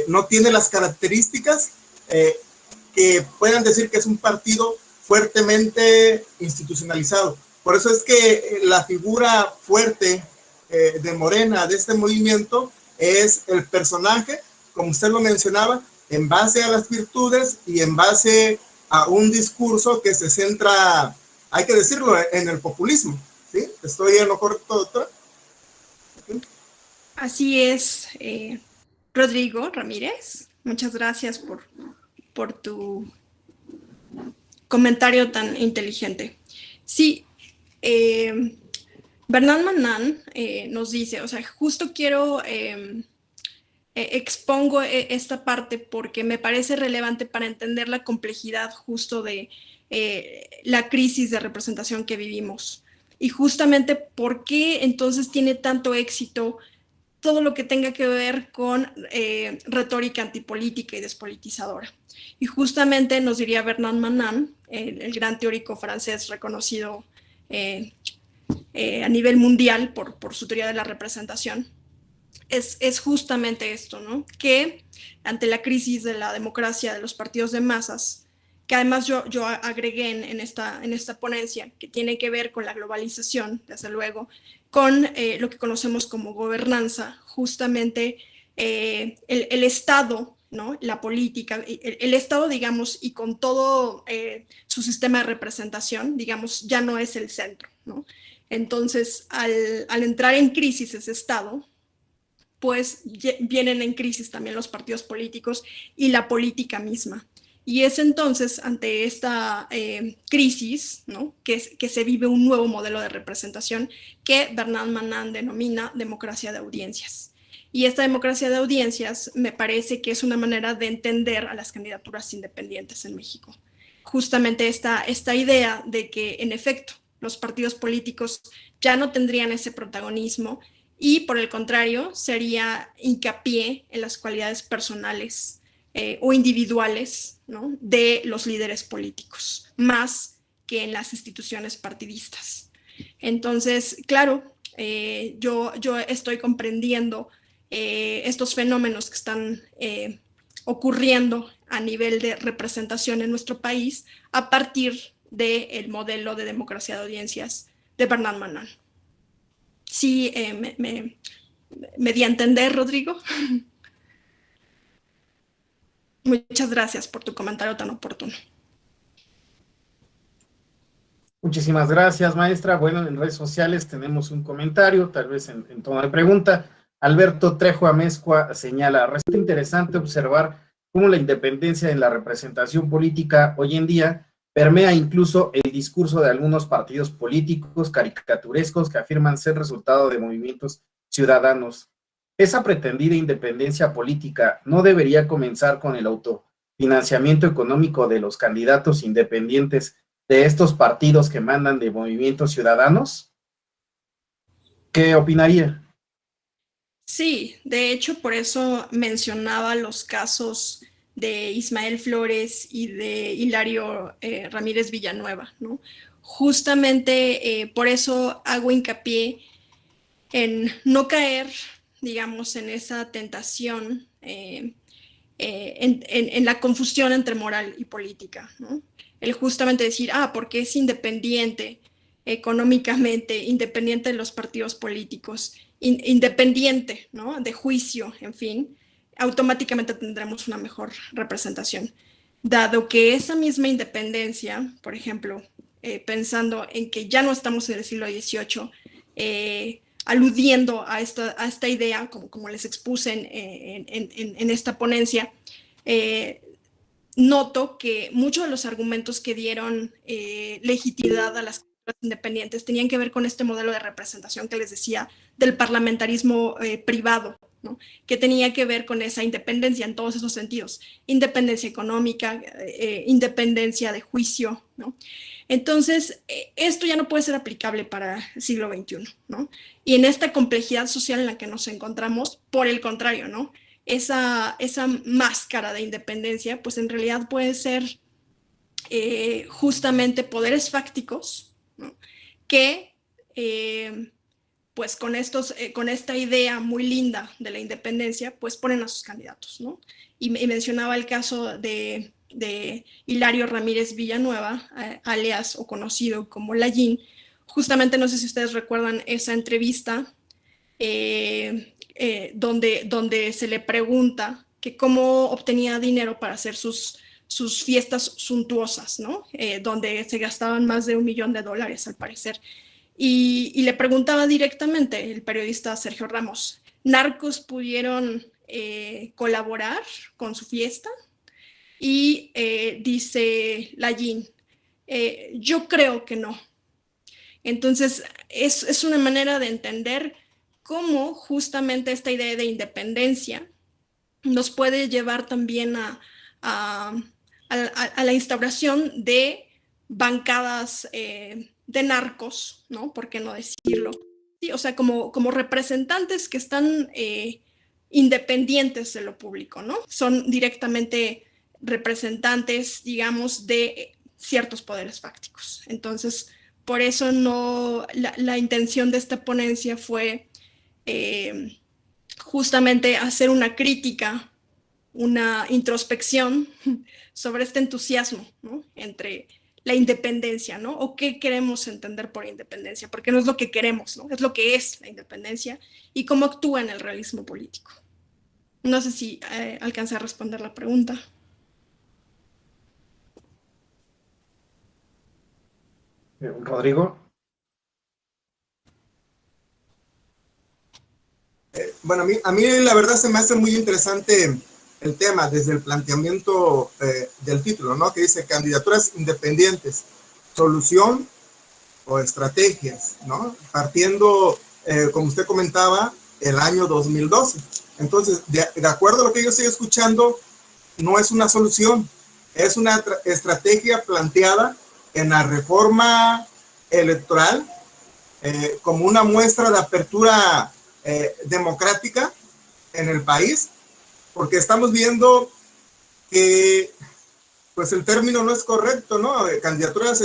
[SPEAKER 3] no tiene las características que puedan decir que es un partido fuertemente institucionalizado. Por eso es que la figura fuerte de Morena, de este movimiento, es el personaje, como usted lo mencionaba, en base a las virtudes y en base a un discurso que se centra, hay que decirlo, en el populismo. ¿Sí? ¿Estoy en lo correcto, doctora?
[SPEAKER 2] Así es, Rodrigo Ramírez. Muchas gracias por tu comentario tan inteligente. Sí, Bernard Manan nos dice, o sea, justo quiero, expongo esta parte porque me parece relevante para entender la complejidad justo de la crisis de representación que vivimos. Y justamente por qué entonces tiene tanto éxito todo lo que tenga que ver con retórica antipolítica y despolitizadora. Y justamente nos diría Bernard Manan, el gran teórico francés reconocido a nivel mundial por su teoría de la representación, es justamente esto, ¿no? Que ante la crisis de la democracia de los partidos de masas, que además yo agregué en esta ponencia, que tiene que ver con la globalización, desde luego, con lo que conocemos como gobernanza, justamente el Estado, ¿no? La política, el Estado, digamos, y con todo su sistema de representación, digamos, ya no es el centro, ¿no? Entonces, al entrar en crisis ese Estado, pues vienen en crisis también los partidos políticos y la política misma. Y es entonces ante esta crisis, ¿no? que se vive un nuevo modelo de representación que Bernard Manan denomina democracia de audiencias. Y esta democracia de audiencias me parece que es una manera de entender a las candidaturas independientes en México. Justamente esta idea de que, en efecto, los partidos políticos ya no tendrían ese protagonismo y, por el contrario, sería hincapié en las cualidades personales o individuales, ¿no? de los líderes políticos, más que en las instituciones partidistas. Entonces, claro, yo estoy comprendiendo estos fenómenos que están ocurriendo a nivel de representación en nuestro país a partir del modelo de democracia de audiencias de Bernard Manan. Sí, me di a entender, Rodrigo. Muchas gracias por tu comentario tan oportuno.
[SPEAKER 1] Muchísimas gracias, maestra. Bueno, en redes sociales tenemos un comentario, tal vez en tono de pregunta. Alberto Trejo Amezcua señala, resulta interesante observar cómo la independencia en la representación política hoy en día permea incluso el discurso de algunos partidos políticos caricaturescos que afirman ser resultado de movimientos ciudadanos. Esa pretendida independencia política no debería comenzar con el autofinanciamiento económico de los candidatos independientes de estos partidos que mandan de movimientos ciudadanos. ¿Qué opinaría?
[SPEAKER 2] Sí, de hecho, por eso mencionaba los casos de Ismael Flores y de Hilario Ramírez Villanueva, ¿no? Justamente por eso hago hincapié en no caer, digamos, en esa tentación en la confusión entre moral y política, ¿no? El justamente decir, porque es independiente económicamente, independiente de los partidos políticos, independiente, ¿no?, de juicio, en fin, automáticamente tendremos una mejor representación. Dado que esa misma independencia, por ejemplo, pensando en que ya no estamos en el siglo XVIII, aludiendo a esta idea, como les expuse en esta ponencia, noto que muchos de los argumentos que dieron legitimidad a las candidaturas independientes tenían que ver con este modelo de representación que les decía del parlamentarismo privado, ¿no?, que tenía que ver con esa independencia en todos esos sentidos, independencia económica, independencia de juicio, ¿no? Entonces, esto ya no puede ser aplicable para el siglo XXI, ¿no? Y en esta complejidad social en la que nos encontramos, por el contrario, ¿no?, esa máscara de independencia, pues en realidad puede ser justamente poderes fácticos, ¿no?, que pues con esta idea muy linda de la independencia, pues ponen a sus candidatos, ¿no? Y mencionaba el caso de Hilario Ramírez Villanueva, alias o conocido como Lallín. Justamente, no sé si ustedes recuerdan esa entrevista donde se le pregunta que cómo obtenía dinero para hacer sus fiestas suntuosas, ¿no? Donde se gastaban más de $1 millón, al parecer. Y le preguntaba directamente el periodista Sergio Ramos, ¿narcos pudieron colaborar con su fiesta? Y dice Lallín, yo creo que no. Entonces, es una manera de entender cómo justamente esta idea de independencia nos puede llevar también a la instauración de bancadas de narcos, ¿no? ¿Por qué no decirlo? Sí, o sea, como representantes que están independientes de lo público, ¿no? Son directamente representantes, digamos, de ciertos poderes fácticos. Entonces, por eso la intención de esta ponencia fue justamente hacer una crítica, una introspección sobre este entusiasmo, ¿no?, entre la independencia, ¿no? O qué queremos entender por independencia, porque no es lo que queremos, ¿no? Es lo que es la independencia y cómo actúa en el realismo político. No sé si alcancé a responder la pregunta.
[SPEAKER 1] Rodrigo.
[SPEAKER 3] Bueno, a mí la verdad se me hace muy interesante el tema desde el planteamiento del título, ¿no?, que dice candidaturas independientes, solución o estrategias, ¿no? Partiendo, como usted comentaba, el año 2012. Entonces, de acuerdo a lo que yo estoy escuchando, no es una solución, es una estrategia planteada en la reforma electoral como una muestra de apertura democrática en el país, porque estamos viendo que pues el término no es correcto, ¿no? Candidaturas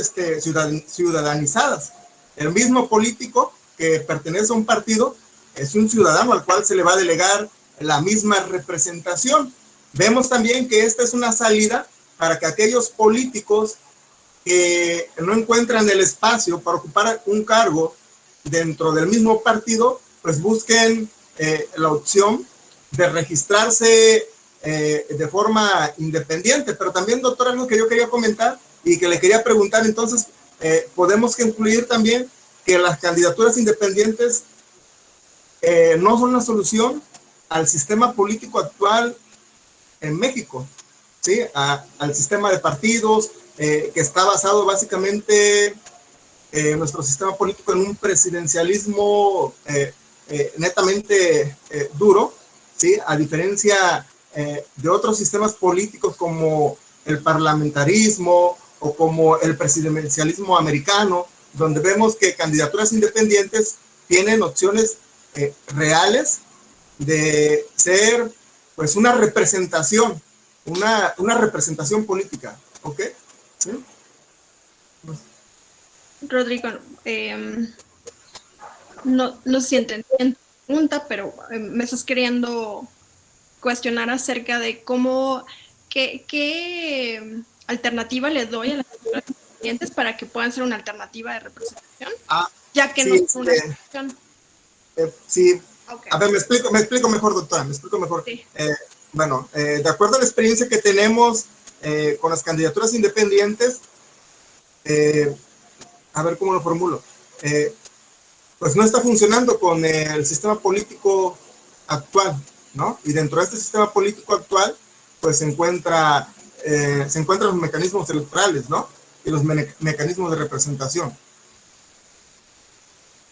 [SPEAKER 3] ciudadanizadas. El mismo político que pertenece a un partido es un ciudadano al cual se le va a delegar la misma representación. Vemos también que esta es una salida para que aquellos políticos que no encuentran el espacio para ocupar un cargo dentro del mismo partido, pues busquen la opción de registrarse de forma independiente. Pero también, doctor, algo que yo quería comentar y que le quería preguntar, entonces, podemos incluir también que las candidaturas independientes no son la solución al sistema político actual en México, ¿sí? Al sistema de partidos que está basado básicamente nuestro sistema político en un presidencialismo netamente duro, ¿sí? A diferencia de otros sistemas políticos como el parlamentarismo o como el presidencialismo americano, donde vemos que candidaturas independientes tienen opciones reales de ser pues una representación, una representación política, ¿ok? ¿Sí?
[SPEAKER 2] Rodrigo, no sé si entendí la pregunta, pero me estás queriendo cuestionar acerca de cómo, qué alternativa le doy a las clientes para que puedan ser una alternativa de representación, ya que
[SPEAKER 3] sí,
[SPEAKER 2] no son una excepción.
[SPEAKER 3] Sí,
[SPEAKER 2] Okay.
[SPEAKER 3] A ver, me explico mejor, doctora, me explico mejor.
[SPEAKER 2] Sí.
[SPEAKER 3] Bueno, de acuerdo a la experiencia que tenemos con las candidaturas independientes, a ver cómo lo formulo, pues no está funcionando con el sistema político actual, ¿no? Y dentro de este sistema político actual, pues se encuentran los mecanismos electorales, ¿no? Y los mecanismos de representación.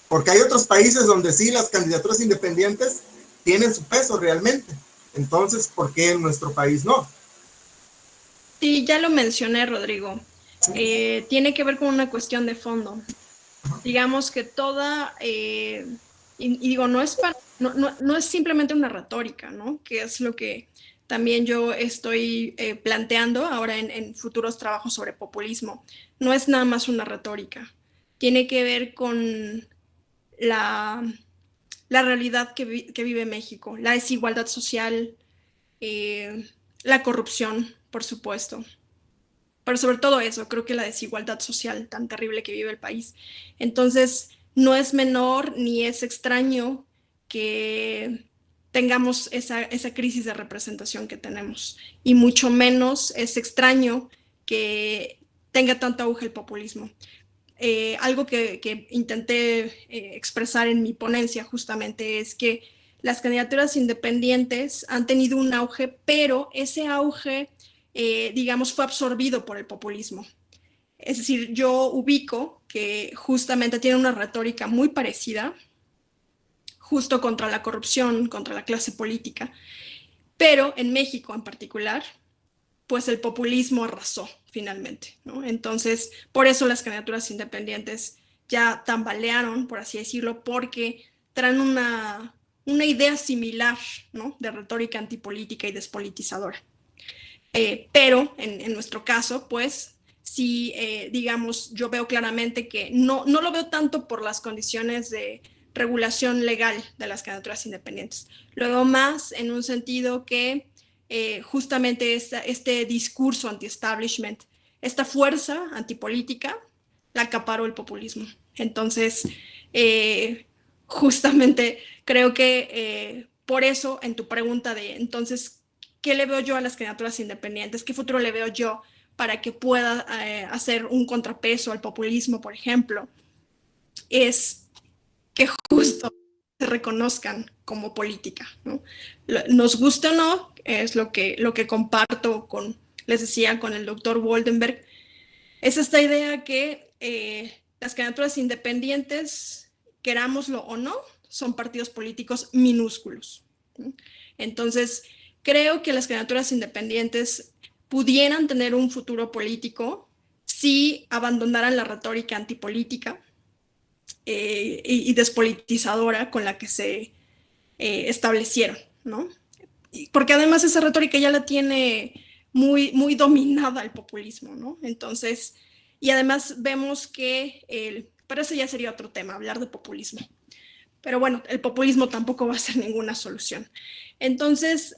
[SPEAKER 3] Porque hay otros países donde sí las candidaturas independientes tienen su peso realmente. Entonces, ¿por qué en nuestro país no?
[SPEAKER 2] Sí, ya lo mencioné, Rodrigo. Sí. Tiene que ver con una cuestión de fondo. Digamos que toda, y digo, no es simplemente una retórica, ¿no? Que es lo que también yo estoy planteando ahora en futuros trabajos sobre populismo. No es nada más una retórica. Tiene que ver con la realidad que vive México, la desigualdad social, la corrupción, por supuesto. Pero sobre todo eso, creo que la desigualdad social tan terrible que vive el país. Entonces, no es menor ni es extraño que tengamos esa crisis de representación que tenemos. Y mucho menos es extraño que tenga tanto auge el populismo. Algo que intenté expresar en mi ponencia justamente es que las candidaturas independientes han tenido un auge, pero ese auge, digamos, fue absorbido por el populismo. Es decir, yo ubico que justamente tiene una retórica muy parecida, justo contra la corrupción, contra la clase política, pero en México en particular, pues el populismo arrasó finalmente, ¿no? Entonces, por eso las candidaturas independientes ya tambalearon, por así decirlo, porque traen una idea similar, ¿no? De retórica antipolítica y despolitizadora. Pero en nuestro caso, pues, sí, digamos, yo veo claramente que no lo veo tanto por las condiciones de regulación legal de las candidaturas independientes. Lo veo más en un sentido que justamente este discurso anti-establishment, esta fuerza antipolítica, la acaparó el populismo. Entonces, justamente creo que por eso en tu pregunta de entonces, ¿qué le veo yo a las candidaturas independientes? ¿Qué futuro le veo yo para que pueda hacer un contrapeso al populismo, por ejemplo? Es que justo se reconozcan como política, ¿no? Nos guste o no, es lo que comparto con, les decía, con el doctor Woldenberg, es esta idea que las candidaturas independientes, querámoslo o no, son partidos políticos minúsculos, ¿no? Entonces, creo que las candidaturas independientes pudieran tener un futuro político si abandonaran la retórica antipolítica y despolitizadora con la que se establecieron, ¿no? Porque además esa retórica ya la tiene muy, muy dominada el populismo, ¿no? Entonces, y además vemos que, pero eso ya sería otro tema, hablar de populismo. Pero bueno, el populismo tampoco va a ser ninguna solución. Entonces,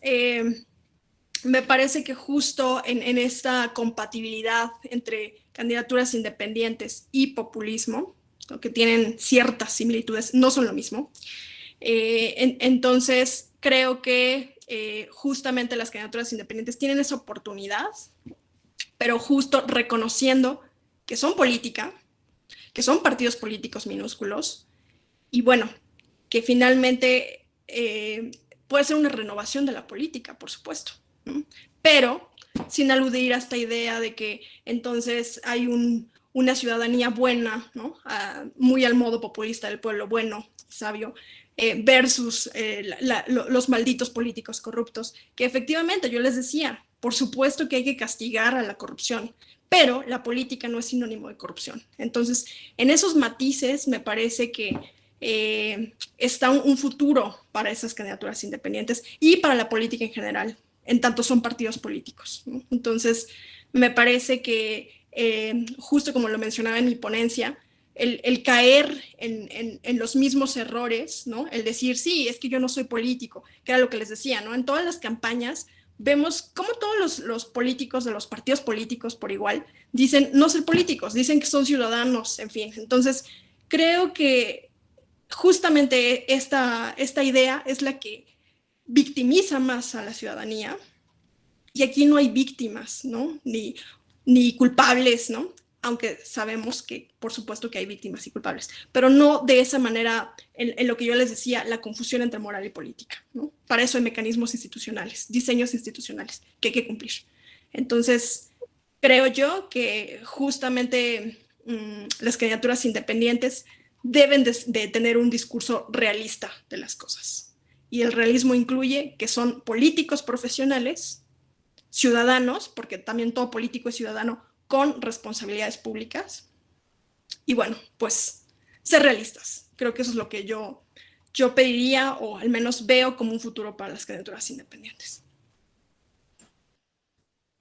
[SPEAKER 2] me parece que justo en esta compatibilidad entre candidaturas independientes y populismo, que tienen ciertas similitudes, no son lo mismo. Entonces, creo que justamente las candidaturas independientes tienen esa oportunidad, pero justo reconociendo que son política, que son partidos políticos minúsculos, y bueno, que finalmente puede ser una renovación de la política, por supuesto, ¿no? Pero sin aludir a esta idea de que entonces hay una ciudadanía buena, ¿no? Muy al modo populista del pueblo bueno, sabio, versus los malditos políticos corruptos, que efectivamente yo les decía, por supuesto que hay que castigar a la corrupción, pero la política no es sinónimo de corrupción. Entonces, en esos matices me parece que está un futuro para esas candidaturas independientes y para la política en general, en tanto son partidos políticos, ¿no? Entonces, me parece que, justo como lo mencionaba en mi ponencia, el caer en los mismos errores, ¿no? El decir, sí, es que yo no soy político, que era lo que les decía, ¿no? En todas las campañas vemos cómo todos los políticos de los partidos políticos por igual dicen no ser políticos, dicen que son ciudadanos, en fin. Entonces, creo que justamente esta idea es la que victimiza más a la ciudadanía, y aquí no hay víctimas, ¿no? Ni culpables, ¿no? Aunque sabemos que, por supuesto, que hay víctimas y culpables, pero no de esa manera, en lo que yo les decía, la confusión entre moral y política, ¿no? Para eso hay mecanismos institucionales, diseños institucionales que hay que cumplir. Entonces, creo yo que justamente las candidaturas independientes deben de tener un discurso realista de las cosas. Y el realismo incluye que son políticos profesionales, ciudadanos, porque también todo político es ciudadano, con responsabilidades públicas. Y bueno, pues ser realistas. Creo que eso es lo que yo pediría, o al menos veo como un futuro para las candidaturas independientes.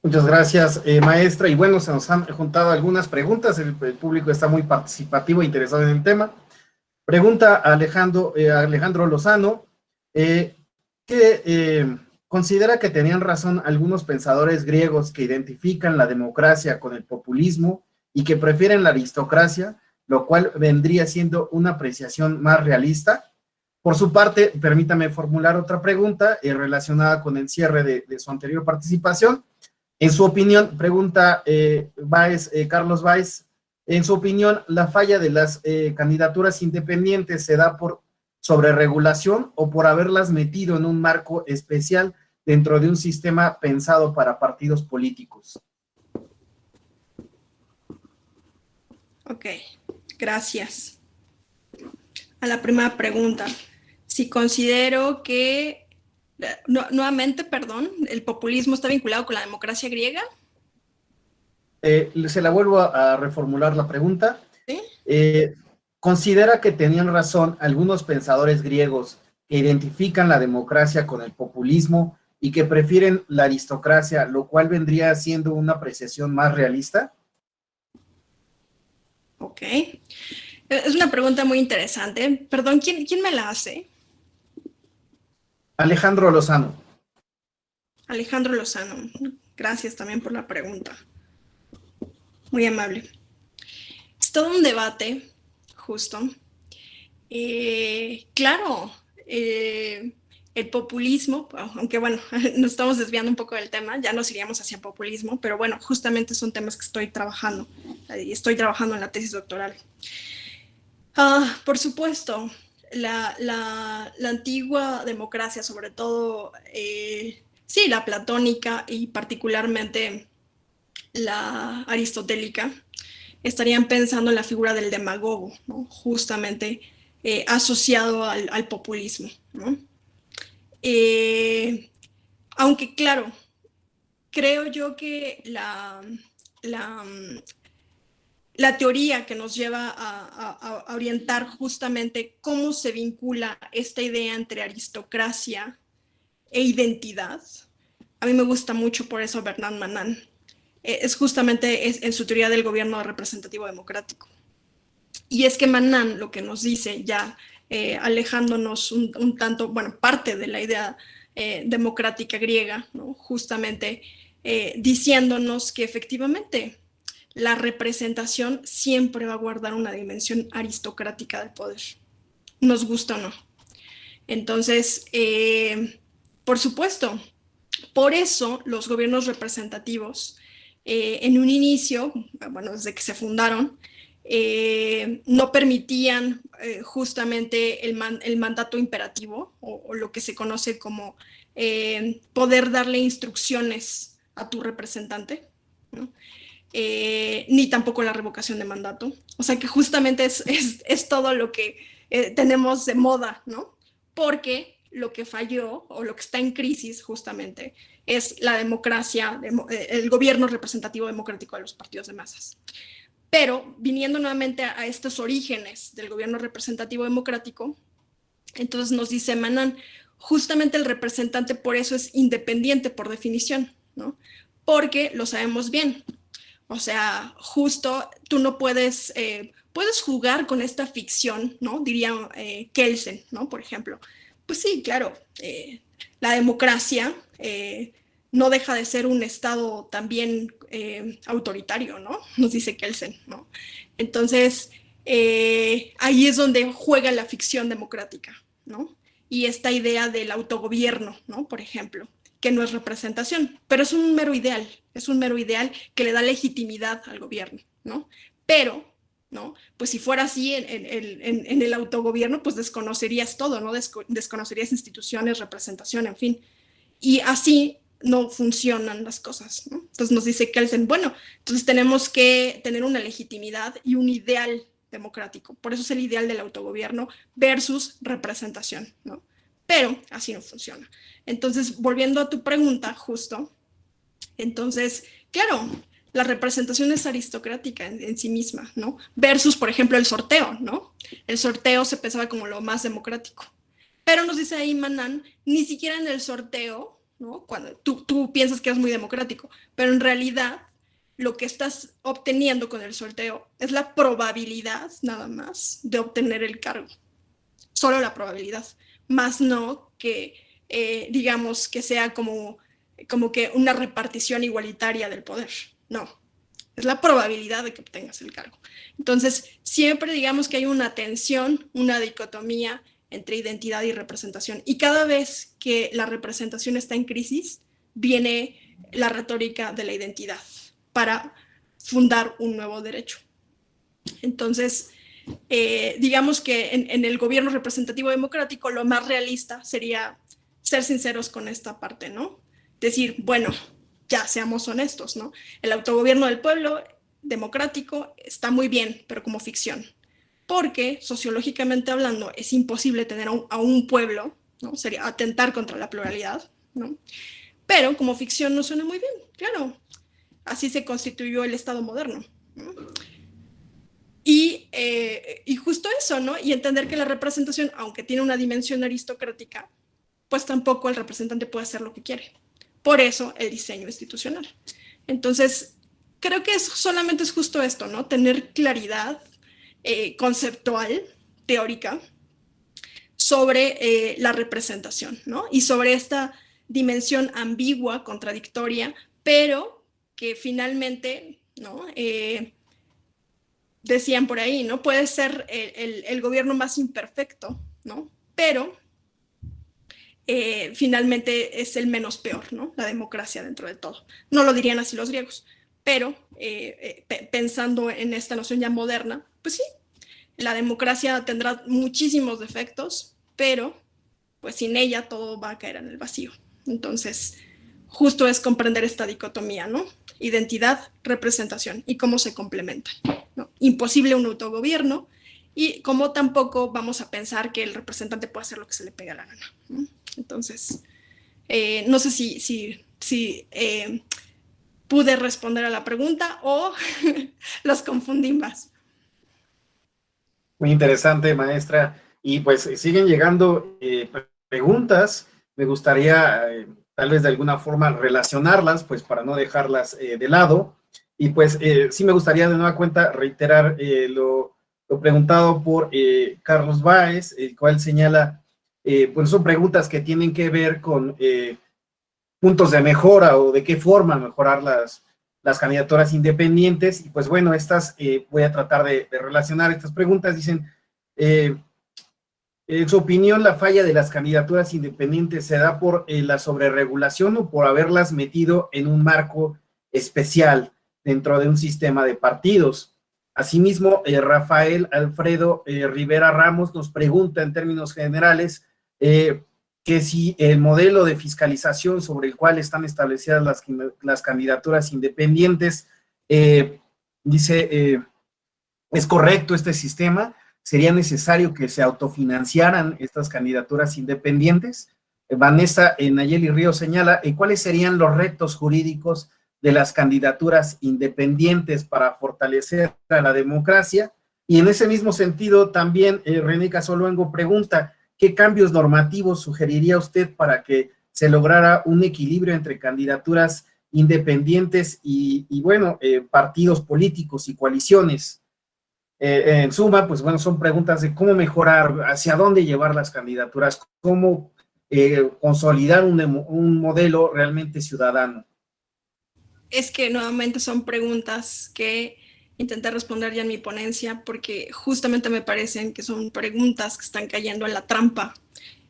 [SPEAKER 1] Muchas gracias, maestra. Y bueno, se nos han juntado algunas preguntas. El público está muy participativo e interesado en el tema. Pregunta a Alejandro Lozano, ¿qué considera que tenían razón algunos pensadores griegos que identifican la democracia con el populismo y que prefieren la aristocracia, lo cual vendría siendo una apreciación más realista? Por su parte, permítame formular otra pregunta relacionada con el cierre de su anterior participación. En su opinión, pregunta Carlos Báez, en su opinión, ¿la falla de las candidaturas independientes se da por sobreregulación o por haberlas metido en un marco especial dentro de un sistema pensado para partidos políticos?
[SPEAKER 2] Ok, gracias. A la primera pregunta, si considero que, nuevamente, perdón, el populismo está vinculado con la democracia griega.
[SPEAKER 1] Se la vuelvo a reformular la pregunta.
[SPEAKER 2] ¿Sí?
[SPEAKER 1] ¿Considera que tenían razón algunos pensadores griegos que identifican la democracia con el populismo y que prefieren la aristocracia, lo cual vendría siendo una apreciación más realista?
[SPEAKER 2] Ok. Es una pregunta muy interesante. Perdón, ¿quién me la hace?
[SPEAKER 1] Alejandro Lozano.
[SPEAKER 2] Alejandro Lozano. Gracias también por la pregunta. Muy amable. Es todo un debate, justo. Claro, el populismo, aunque bueno, nos estamos desviando un poco del tema, ya nos iríamos hacia populismo, pero bueno, justamente son temas que estoy trabajando, y estoy trabajando en la tesis doctoral. Por supuesto, la antigua democracia, sobre todo, sí, la platónica y particularmente la aristotélica, estarían pensando en la figura del demagogo, ¿no? Justamente asociado al populismo, ¿no? Aunque claro, creo yo que la teoría que nos lleva a orientar justamente cómo se vincula esta idea entre aristocracia e identidad, a mí me gusta mucho por eso Bernard Manin. Es justamente en su teoría del gobierno representativo democrático. Y es que Manin lo que nos dice, ya alejándonos un tanto, bueno, parte de la idea democrática griega, ¿no? Justamente diciéndonos que efectivamente la representación siempre va a guardar una dimensión aristocrática del poder, nos gusta o no. Entonces, por supuesto, por eso los gobiernos representativos en un inicio, bueno, desde que se fundaron, no permitían justamente el mandato imperativo o lo que se conoce como poder darle instrucciones a tu representante, ¿no? Ni tampoco la revocación de mandato. O sea que justamente es todo lo que tenemos de moda, ¿no? Porque lo que falló o lo que está en crisis justamente es la democracia, el gobierno representativo democrático de los partidos de masas. Pero viniendo nuevamente a estos orígenes del gobierno representativo democrático, entonces nos dice Manin, justamente el representante por eso es independiente por definición, ¿no? Porque lo sabemos bien. O sea, justo tú no puedes puedes jugar con esta ficción, ¿no? Diría Kelsen, ¿no? Por ejemplo. Pues sí, claro, la democracia no deja de ser un estado también autoritario, ¿no? Nos dice Kelsen, ¿no? Entonces, ahí es donde juega la ficción democrática, ¿no? Y esta idea del autogobierno, ¿no? Por ejemplo, que no es representación, pero es un mero ideal que le da legitimidad al gobierno, ¿no? Pero, ¿no? Pues si fuera así en el autogobierno, pues desconocerías todo, ¿no? Desconocerías instituciones, representación, en fin. Y así no funcionan las cosas, ¿no? Entonces nos dice Kelsen, bueno, entonces tenemos que tener una legitimidad y un ideal democrático. Por eso es el ideal del autogobierno versus representación, ¿no? Pero así no funciona. Entonces, volviendo a tu pregunta, justo, entonces, claro, la representación es aristocrática en sí misma, ¿no? Versus, por ejemplo, el sorteo, ¿no? El sorteo se pensaba como lo más democrático. Pero nos dice ahí Manan, ni siquiera en el sorteo, ¿no? Cuando tú piensas que es muy democrático, pero en realidad lo que estás obteniendo con el sorteo es la probabilidad, nada más, de obtener el cargo. Solo la probabilidad, más no que, digamos, que sea como que una repartición igualitaria del poder. No, es la probabilidad de que obtengas el cargo. Entonces, siempre digamos que hay una tensión, una dicotomía entre identidad y representación. Y cada vez que la representación está en crisis, viene la retórica de la identidad para fundar un nuevo derecho. Entonces, digamos que en el gobierno representativo democrático, lo más realista sería ser sinceros con esta parte, ¿no? Decir, bueno, ya seamos honestos, ¿no? El autogobierno del pueblo democrático está muy bien, pero como ficción. Porque sociológicamente hablando es imposible tener a un pueblo, ¿no? Sería atentar contra la pluralidad, ¿no? Pero como ficción no suena muy bien, claro. Así se constituyó el Estado moderno, ¿no? Y justo eso, ¿no? Y entender que la representación, aunque tiene una dimensión aristocrática, pues tampoco el representante puede hacer lo que quiere. Por eso el diseño institucional. Entonces, creo que solamente es justo esto, ¿no? Tener claridad conceptual, teórica, sobre la representación, ¿no? Y sobre esta dimensión ambigua, contradictoria, pero que finalmente, ¿no? Decían por ahí, ¿no? Puede ser el gobierno más imperfecto, ¿no? Pero finalmente es el menos peor, ¿no? La democracia dentro de todo. No lo dirían así los griegos, pero pensando en esta noción ya moderna, pues sí, la democracia tendrá muchísimos defectos, pero pues sin ella todo va a caer en el vacío. Entonces, justo es comprender esta dicotomía, ¿no? Identidad, representación y cómo se complementan, ¿no? Imposible un autogobierno y como tampoco vamos a pensar que el representante puede hacer lo que se le pega la gana, ¿no? Entonces, no sé si pude responder a la pregunta o los confundí más.
[SPEAKER 1] Muy interesante, maestra. Y pues siguen llegando preguntas. Me gustaría tal vez de alguna forma relacionarlas, pues para no dejarlas de lado. Y pues sí me gustaría de nueva cuenta reiterar lo preguntado por Carlos Báez, el cual señala, pues son preguntas que tienen que ver con puntos de mejora o de qué forma mejorar las candidaturas independientes. Y pues bueno, voy a tratar de relacionar estas preguntas. Dicen, en su opinión, la falla de las candidaturas independientes se da por la sobreregulación o por haberlas metido en un marco especial dentro de un sistema de partidos. Asimismo, Rafael Alfredo Rivera Ramos nos pregunta en términos generales que si el modelo de fiscalización sobre el cual están establecidas las candidaturas independientes, dice, ¿es correcto este sistema? ¿Sería necesario que se autofinanciaran estas candidaturas independientes? Vanessa Nayeli Ríos señala, ¿cuáles serían los retos jurídicos de las candidaturas independientes para fortalecer a la democracia? Y en ese mismo sentido, también René Casoluengo pregunta, ¿qué cambios normativos sugeriría usted para que se lograra un equilibrio entre candidaturas independientes y bueno, partidos políticos y coaliciones? En suma, pues bueno, son preguntas de cómo mejorar, hacia dónde llevar las candidaturas, cómo consolidar un modelo realmente ciudadano.
[SPEAKER 2] Es que nuevamente son preguntas que intenté responder ya en mi ponencia, porque justamente me parecen que son preguntas que están cayendo en la trampa,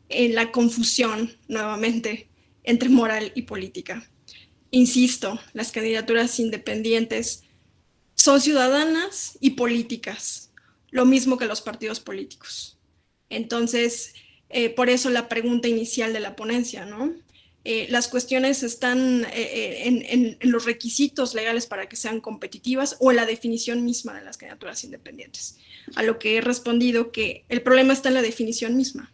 [SPEAKER 2] en la confusión nuevamente entre moral y política. Insisto, las candidaturas independientes son ciudadanas y políticas, lo mismo que los partidos políticos. Entonces, por eso la pregunta inicial de la ponencia, ¿no? Las cuestiones están en los requisitos legales para que sean competitivas o en la definición misma de las candidaturas independientes. A lo que he respondido que el problema está en la definición misma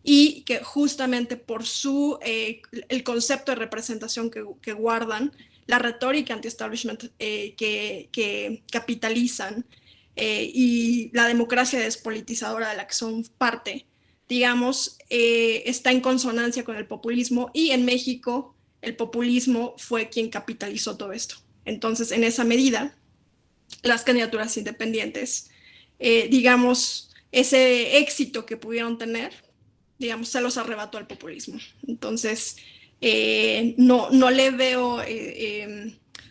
[SPEAKER 2] y que justamente por el concepto de representación que guardan, la retórica anti-establishment que capitalizan y la democracia despolitizadora de la que son parte, digamos, está en consonancia con el populismo, y en México el populismo fue quien capitalizó todo esto. Entonces, en esa medida, las candidaturas independientes, digamos, ese éxito que pudieron tener, digamos, se los arrebató al populismo. Entonces, no le veo,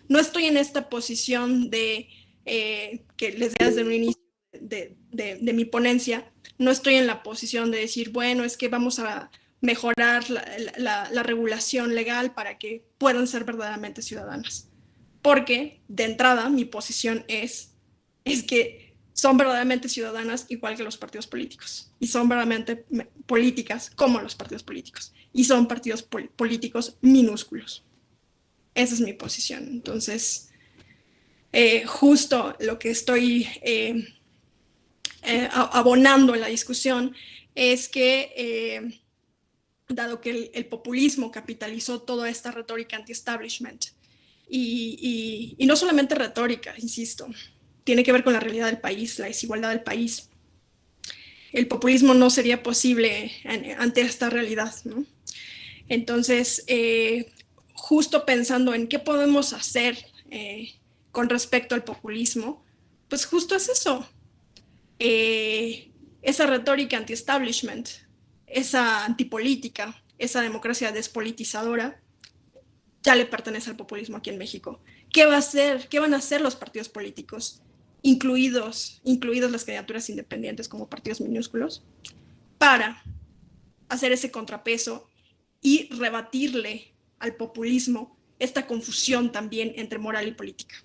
[SPEAKER 2] no estoy en esta posición de que les decía desde un inicio de mi ponencia, no estoy en la posición de decir, bueno, es que vamos a mejorar la regulación legal para que puedan ser verdaderamente ciudadanas. Porque, de entrada, mi posición es que son verdaderamente ciudadanas igual que los partidos políticos, y son verdaderamente políticas como los partidos políticos, y son partidos políticos minúsculos. Esa es mi posición. Entonces, justo lo que estoy abonando en la discusión es que, dado que el populismo capitalizó toda esta retórica anti-establishment, y no solamente retórica, insisto, tiene que ver con la realidad del país, la desigualdad del país. El populismo no sería posible ante esta realidad, ¿no? Entonces, justo pensando en qué podemos hacer con respecto al populismo, pues justo es eso. Esa retórica anti-establishment, esa antipolítica, esa democracia despolitizadora, ya le pertenece al populismo aquí en México. ¿Qué va a hacer? ¿Qué van a hacer los partidos políticos, incluidas las candidaturas independientes como partidos minúsculos, para hacer ese contrapeso y rebatirle al populismo esta confusión también entre moral y política?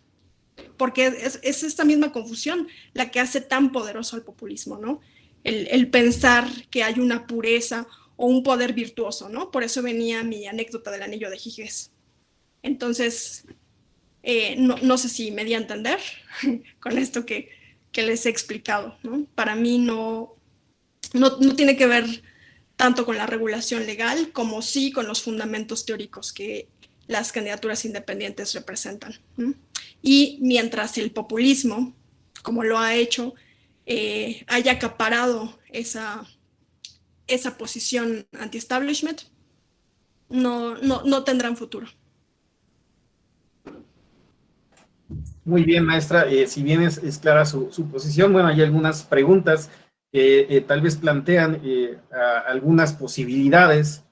[SPEAKER 2] Porque es esta misma confusión la que hace tan poderoso al populismo, ¿no? El pensar que hay una pureza o un poder virtuoso, ¿no? Por eso venía mi anécdota del anillo de Giges. Entonces, no sé si me di a entender con esto que les he explicado, ¿no? Para mí no tiene que ver tanto con la regulación legal como sí con los fundamentos teóricos que las candidaturas independientes representan, ¿no? Y mientras el populismo, como lo ha hecho, haya acaparado esa posición anti-establishment, no tendrán futuro.
[SPEAKER 1] Muy bien, maestra. Si bien es clara su posición, bueno, hay algunas preguntas que tal vez plantean algunas posibilidades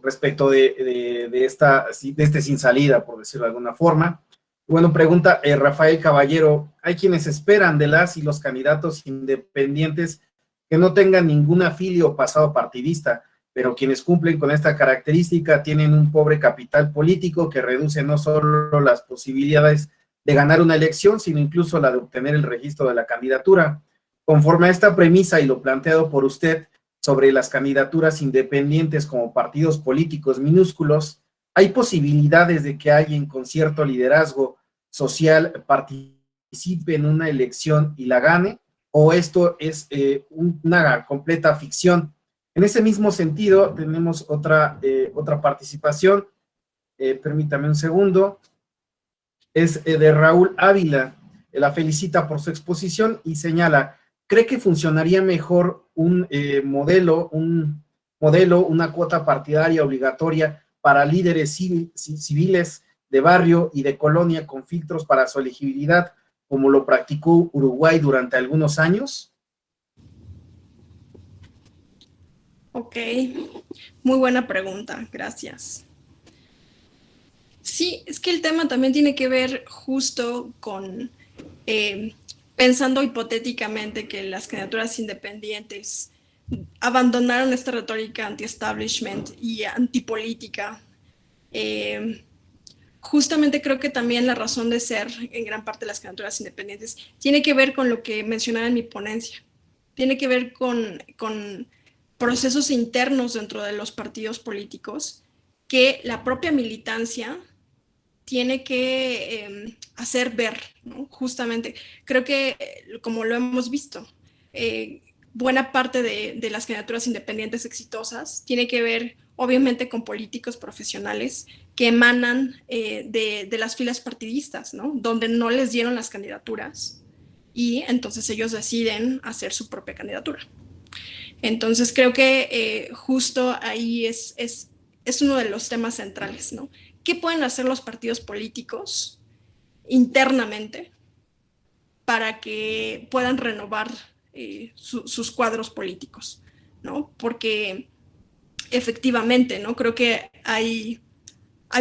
[SPEAKER 1] respecto de este sin salida, por decirlo de alguna forma. Bueno, pregunta Rafael Caballero, hay quienes esperan de las y los candidatos independientes que no tengan ningún afilio o pasado partidista, pero quienes cumplen con esta característica tienen un pobre capital político que reduce no solo las posibilidades de ganar una elección, sino incluso la de obtener el registro de la candidatura. Conforme a esta premisa y lo planteado por usted sobre las candidaturas independientes como partidos políticos minúsculos, ¿hay posibilidades de que alguien con cierto liderazgo social participe en una elección y la gane? ¿O esto es una completa ficción? En ese mismo sentido, tenemos otra participación. Permítame un segundo. Es de Raúl Ávila. La felicita por su exposición y señala, ¿cree que funcionaría mejor un modelo, una cuota partidaria obligatoria para líderes civiles de barrio y de colonia con filtros para su elegibilidad, como lo practicó Uruguay durante algunos años?
[SPEAKER 2] Ok, muy buena pregunta, gracias. Sí, es que el tema también tiene que ver justo con, pensando hipotéticamente que las candidaturas independientes abandonaron esta retórica anti-establishment y antipolítica. Justamente creo que también la razón de ser en gran parte de las candidaturas independientes tiene que ver con lo que mencionaba en mi ponencia. Tiene que ver con procesos internos dentro de los partidos políticos que la propia militancia tiene que hacer ver, ¿no? Justamente, creo que como lo hemos visto, buena parte de las candidaturas independientes exitosas tiene que ver obviamente con políticos profesionales que emanan de las filas partidistas, ¿no? Donde no les dieron las candidaturas y entonces ellos deciden hacer su propia candidatura. Entonces creo que justo ahí es uno de los temas centrales, ¿no? ¿Qué pueden hacer los partidos políticos internamente para que puedan renovar sus cuadros políticos, ¿no? Porque efectivamente, ¿no? Creo que hay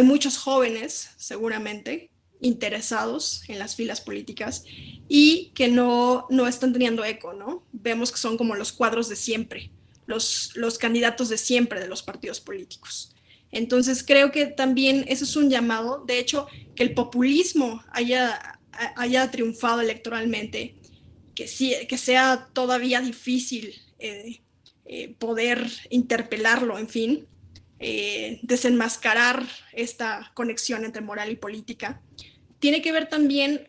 [SPEAKER 2] muchos jóvenes, seguramente, interesados en las filas políticas y que no están teniendo eco, ¿no? Vemos que son como los cuadros de siempre, los candidatos de siempre de los partidos políticos. Entonces creo que también eso es un llamado, de hecho, que el populismo haya triunfado electoralmente, que sea todavía difícil poder interpelarlo, en fin, desenmascarar esta conexión entre moral y política. Tiene que ver también,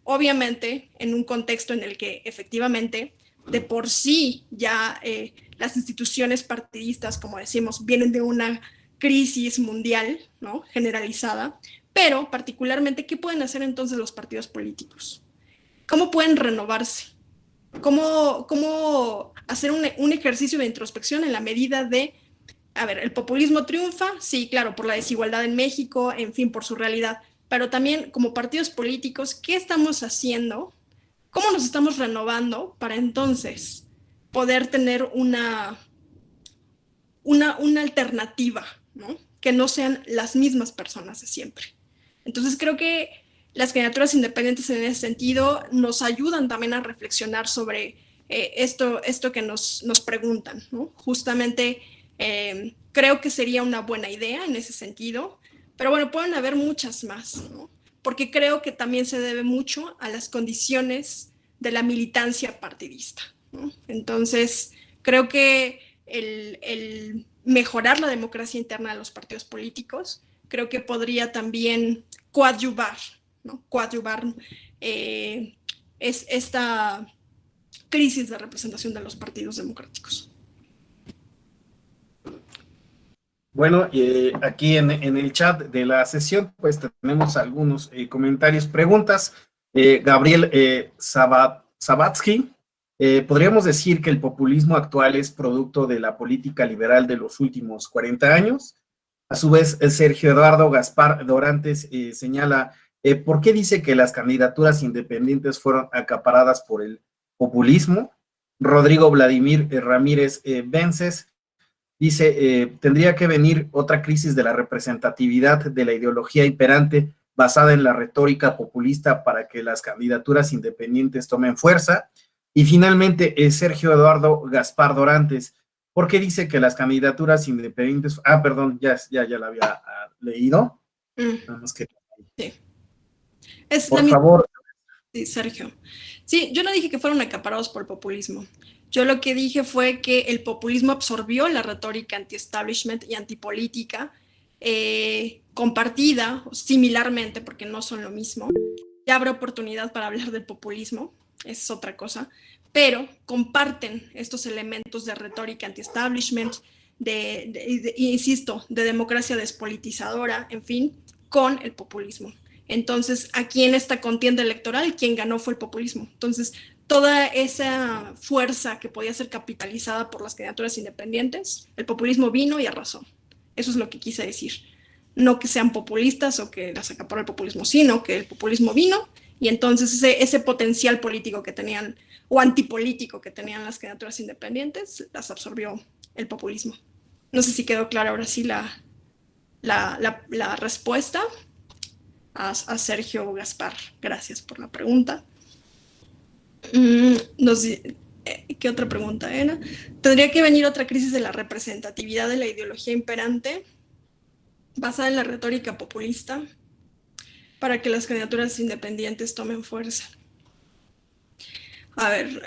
[SPEAKER 2] obviamente, en un contexto en el que efectivamente de por sí ya las instituciones partidistas, como decimos, vienen de una crisis mundial, ¿no? Generalizada, pero particularmente, ¿qué pueden hacer entonces los partidos políticos? ¿Cómo pueden renovarse? ¿Cómo hacer un ejercicio de introspección en la medida de, a ver, el populismo triunfa? Sí, claro, por la desigualdad en México, en fin, por su realidad, pero también como partidos políticos, ¿qué estamos haciendo? ¿Cómo nos estamos renovando para entonces poder tener una alternativa, ¿no? Que no sean las mismas personas de siempre? Entonces creo que las candidaturas independientes en ese sentido nos ayudan también a reflexionar sobre esto que nos preguntan, ¿no? Justamente creo que sería una buena idea en ese sentido, pero bueno, pueden haber muchas más, ¿no? Porque creo que también se debe mucho a las condiciones de la militancia partidista, ¿no? Entonces, creo que el mejorar la democracia interna de los partidos políticos, creo que podría también coadyuvar, ¿no? Coadyuvar esta crisis de representación de los partidos democráticos.
[SPEAKER 1] Bueno, aquí en el chat de la sesión, pues tenemos algunos comentarios, preguntas. Gabriel Sabatsky, podríamos decir que el populismo actual es producto de la política liberal de los últimos 40 años. A su vez, Sergio Eduardo Gaspar Dorantes señala, ¿por qué dice que las candidaturas independientes fueron acaparadas por el populismo? Rodrigo Vladimir Ramírez Vences dice, tendría que venir otra crisis de la representatividad de la ideología imperante basada en la retórica populista para que las candidaturas independientes tomen fuerza. Y finalmente, Sergio Eduardo Gaspar Dorantes, ¿por qué dice que las candidaturas independientes... Ah, perdón, ya la había leído. Vamos que...
[SPEAKER 2] Sí.
[SPEAKER 1] Por favor.
[SPEAKER 2] Sí, Sergio. Sí, yo no dije que fueron acaparados por el populismo. Yo lo que dije fue que el populismo absorbió la retórica anti-establishment y antipolítica compartida similarmente, porque no son lo mismo. Ya habrá oportunidad para hablar del populismo, esa es otra cosa, pero comparten estos elementos de retórica anti-establishment, insisto, de democracia despolitizadora, en fin, con el populismo. Entonces, aquí en esta contienda electoral, quien ganó fue el populismo. Entonces, toda esa fuerza que podía ser capitalizada por las candidaturas independientes, el populismo vino y arrasó. Eso es lo que quise decir. No que sean populistas o que las acaparó el populismo, sino que el populismo vino Y entonces ese potencial político que tenían, o antipolítico que tenían las candidaturas independientes, las absorbió el populismo. No sé si quedó clara ahora sí la respuesta a Sergio Gaspar. Gracias por la pregunta. ¿Qué otra pregunta era? ¿Tendría que venir otra crisis de la representatividad de la ideología imperante basada en la retórica populista para que las candidaturas independientes tomen fuerza? A ver,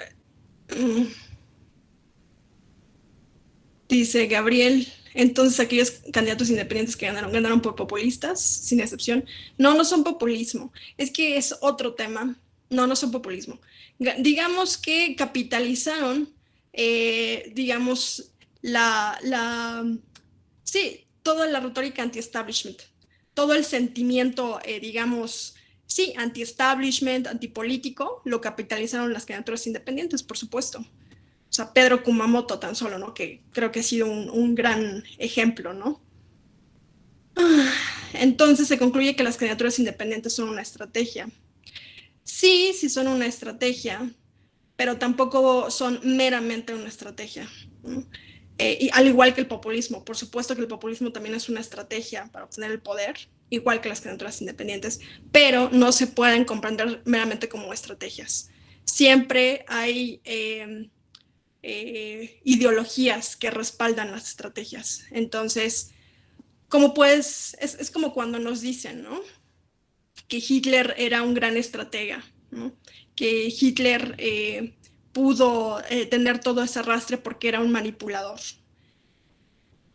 [SPEAKER 2] dice Gabriel, entonces aquellos candidatos independientes que ganaron por populistas, sin excepción. No son populismo, es que es otro tema. No son populismo. Digamos que capitalizaron, digamos, sí, toda la retórica anti-establishment, todo el sentimiento, digamos, sí, anti-establishment, antipolítico, lo capitalizaron las candidaturas independientes, por supuesto. O sea, Pedro Kumamoto tan solo, ¿no? Que creo que ha sido un gran ejemplo, ¿no? Entonces se concluye que las candidaturas independientes son una estrategia. Sí son una estrategia, pero tampoco son meramente una estrategia, ¿no? Y al igual que el populismo, por supuesto que el populismo también es una estrategia para obtener el poder, igual que las candidaturas independientes, pero no se pueden comprender meramente como estrategias. Siempre hay ideologías que respaldan las estrategias. Entonces, es como cuando nos dicen, ¿no?, que Hitler era un gran estratega, ¿no?, que Hitler pudo tener todo ese arrastre porque era un manipulador.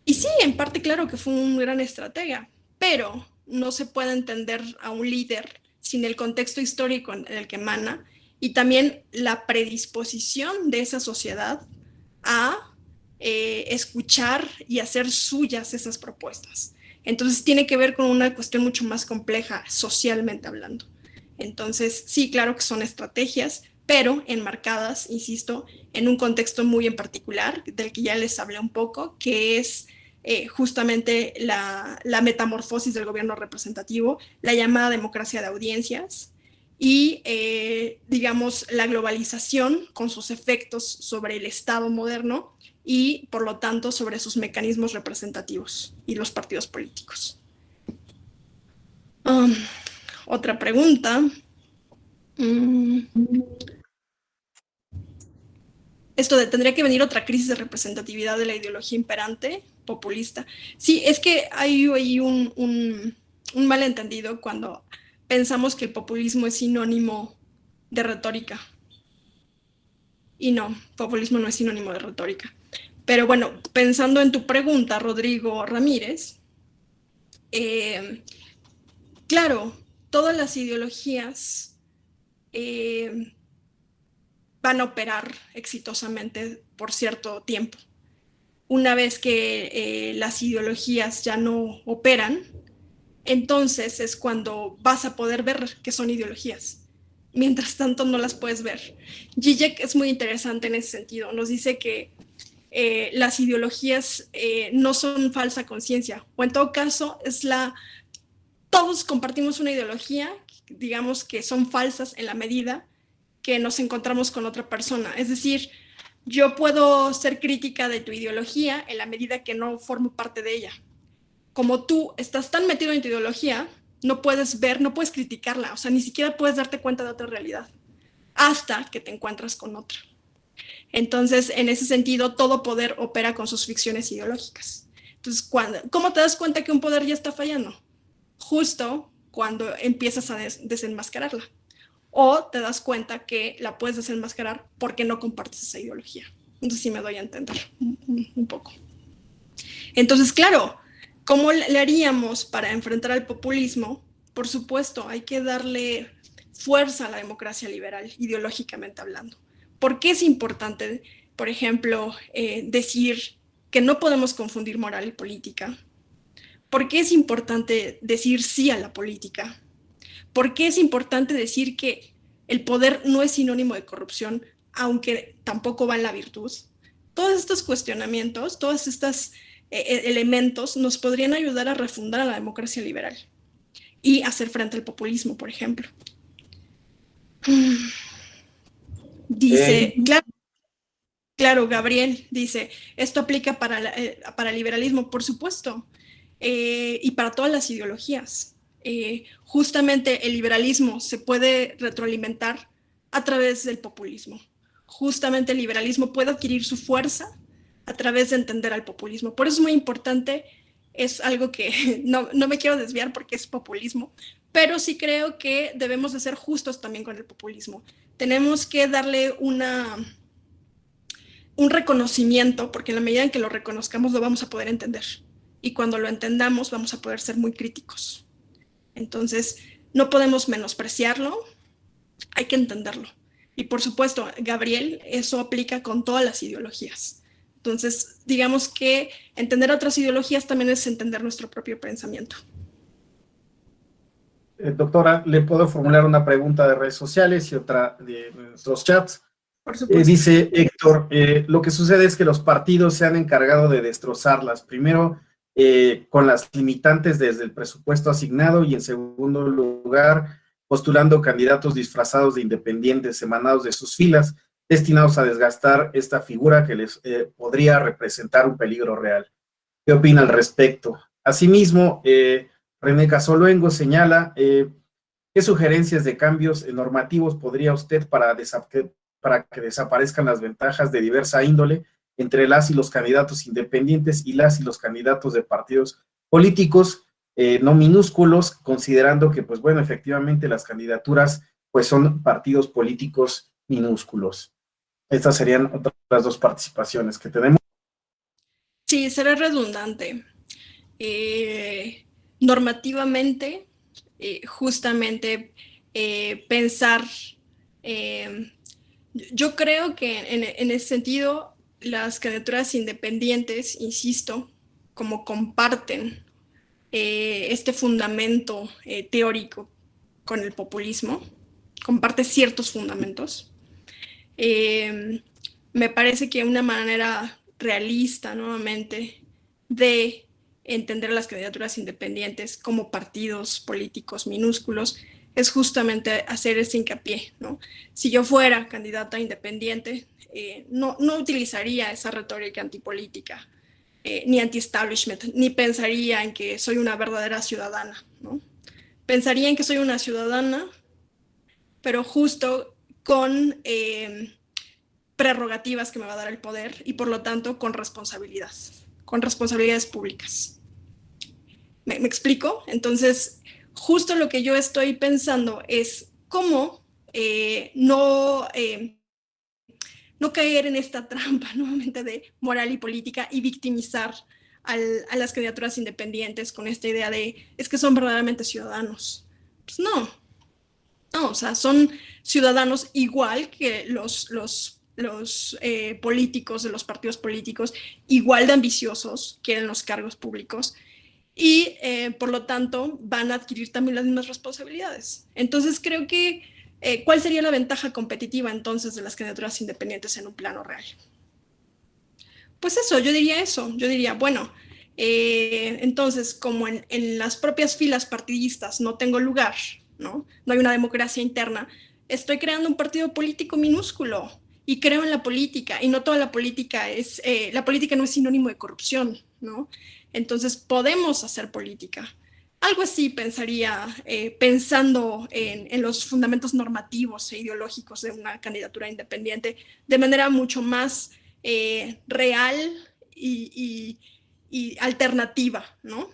[SPEAKER 2] Y sí, en parte claro que fue un gran estratega, pero no se puede entender a un líder sin el contexto histórico en el que emana y también la predisposición de esa sociedad a escuchar y hacer suyas esas propuestas. Entonces tiene que ver con una cuestión mucho más compleja socialmente hablando. Entonces sí, claro que son estrategias, pero enmarcadas, insisto, en un contexto muy en particular, del que ya les hablé un poco, que es justamente la metamorfosis del gobierno representativo, la llamada democracia de audiencias y, digamos, la globalización con sus efectos sobre el Estado moderno y, por lo tanto, sobre sus mecanismos representativos y los partidos políticos. Otra pregunta. Esto de tendría que venir otra crisis de representatividad de la ideología imperante, populista. Sí, es que hay un malentendido cuando pensamos que el populismo es sinónimo de retórica. Y no, populismo no es sinónimo de retórica. Pero bueno, pensando en tu pregunta, Rodrigo Ramírez, claro, todas las ideologías van a operar exitosamente por cierto tiempo. Una vez que las ideologías ya no operan, entonces es cuando vas a poder ver que son ideologías. Mientras tanto no las puedes ver. Zizek es muy interesante en ese sentido. Nos dice que las ideologías no son falsa conciencia, o en todo caso todos compartimos una ideología, digamos que son falsas en la medida que nos encontramos con otra persona. Es decir, yo puedo ser crítica de tu ideología en la medida que no formo parte de ella. Como tú estás tan metido en tu ideología, no puedes criticarla, o sea, ni siquiera puedes darte cuenta de otra realidad, hasta que te encuentras con otra. Entonces, en ese sentido, todo poder opera con sus ficciones ideológicas. Entonces, ¿cómo te das cuenta que un poder ya está fallando? Justo cuando empiezas a desenmascararla. O te das cuenta que la puedes desenmascarar porque no compartes esa ideología. Entonces sí me doy a entender un poco. Entonces, claro, ¿cómo le haríamos para enfrentar al populismo? Por supuesto, hay que darle fuerza a la democracia liberal, ideológicamente hablando. ¿Por qué es importante, por ejemplo, decir que no podemos confundir moral y política? ¿Por qué es importante decir sí a la política? ¿Por qué es importante decir que el poder no es sinónimo de corrupción, aunque tampoco va en la virtud? Todos estos cuestionamientos, todos estos elementos nos podrían ayudar a refundar a la democracia liberal y hacer frente al populismo, por ejemplo. Dice, claro, Gabriel dice, esto aplica para el liberalismo, por supuesto, y para todas las ideologías. Justamente el liberalismo se puede retroalimentar a través del populismo. Justamente el liberalismo puede adquirir su fuerza a través de entender al populismo. Por eso es muy importante, es algo que no me quiero desviar porque es populismo, pero sí creo que debemos de ser justos también con el populismo. Tenemos que darle un reconocimiento, porque en la medida en que lo reconozcamos lo vamos a poder entender. Y cuando lo entendamos vamos a poder ser muy críticos. Entonces, no podemos menospreciarlo, hay que entenderlo. Y por supuesto, Gabriel, eso aplica con todas las ideologías. Entonces, digamos que entender otras ideologías también es entender nuestro propio pensamiento.
[SPEAKER 1] Doctora, ¿le puedo formular una pregunta de redes sociales y otra de nuestros chats?
[SPEAKER 2] Por supuesto.
[SPEAKER 1] Dice Héctor, lo que sucede es que los partidos se han encargado de destrozarlas. Primero, con las limitantes desde el presupuesto asignado y en segundo lugar, postulando candidatos disfrazados de independientes emanados de sus filas, destinados a desgastar esta figura que les podría representar un peligro real. ¿Qué opina al respecto? Asimismo, René Casoluengo señala, ¿qué sugerencias de cambios normativos podría usted para que desaparezcan las ventajas de diversa índole entre las y los candidatos independientes y las y los candidatos de partidos políticos no minúsculos, considerando que, pues bueno, efectivamente las candidaturas pues son partidos políticos minúsculos? Estas serían otras dos participaciones que tenemos.
[SPEAKER 2] Sí, será redundante. Normativamente, justamente pensar, yo creo que en ese sentido las candidaturas independientes, insisto, como comparten este fundamento teórico con el populismo, comparte ciertos fundamentos, me parece que una manera realista, nuevamente, de entender las candidaturas independientes como partidos políticos minúsculos es justamente hacer ese hincapié, ¿no? Si yo fuera candidata independiente, no utilizaría esa retórica antipolítica, ni anti-establishment, ni pensaría en que soy una verdadera ciudadana, ¿no? Pensaría en que soy una ciudadana, pero justo con prerrogativas que me va a dar el poder y por lo tanto con responsabilidades públicas. ¿Me explico? Entonces, justo lo que yo estoy pensando es cómo no caer en esta trampa nuevamente de moral y política y victimizar a las candidaturas independientes con esta idea de es que son verdaderamente ciudadanos. Pues no, o sea, son ciudadanos igual que los políticos de los partidos políticos, igual de ambiciosos, quieren los cargos públicos y por lo tanto van a adquirir también las mismas responsabilidades. Entonces creo que ¿cuál sería la ventaja competitiva entonces de las candidaturas independientes en un plano real? Pues eso, yo diría, bueno, entonces como en las propias filas partidistas no tengo lugar, no hay una democracia interna, estoy creando un partido político minúsculo y creo en la política, y no toda la política la política no es sinónimo de corrupción, ¿no? Entonces podemos hacer política. Algo así pensaría, pensando en los fundamentos normativos e ideológicos de una candidatura independiente de manera mucho más real y alternativa, ¿no?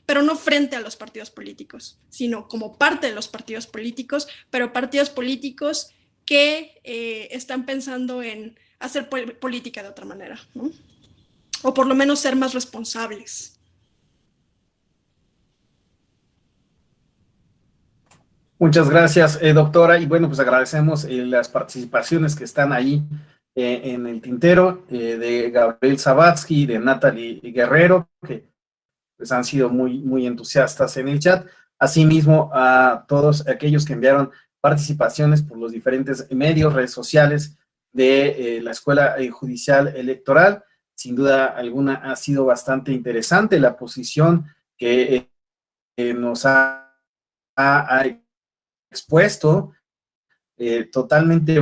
[SPEAKER 2] Pero no frente a los partidos políticos, sino como parte de los partidos políticos, pero partidos políticos que están pensando en hacer política de otra manera, ¿no? O por lo menos ser más responsables.
[SPEAKER 1] Muchas gracias, doctora. Y bueno, pues agradecemos las participaciones que están ahí en el tintero de Gabriel Sabatsky y de Natalie Guerrero, que pues han sido muy entusiastas en el chat. Asimismo, a todos aquellos que enviaron participaciones por los diferentes medios, redes sociales de la Escuela Judicial Electoral. Sin duda alguna ha sido bastante interesante la posición que nos ha expuesto totalmente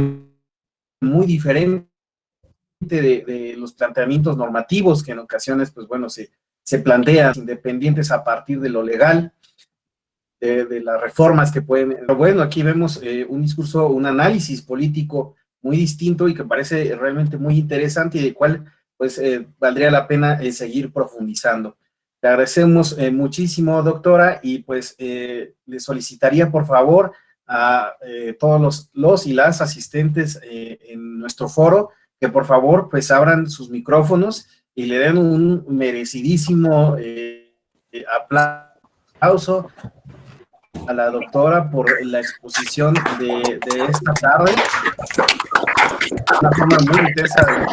[SPEAKER 1] muy diferente de los planteamientos normativos que en ocasiones, pues bueno, se plantean independientes a partir de lo legal, de las reformas que pueden. Pero bueno, aquí vemos un discurso, un análisis político muy distinto y que parece realmente muy interesante y del cual pues valdría la pena seguir profundizando. Le agradecemos muchísimo, doctora, y pues le solicitaría por favor a todos los y las asistentes en nuestro foro que por favor pues abran sus micrófonos y le den un merecidísimo aplauso a la doctora por la exposición de esta tarde. Una forma muy intensa de...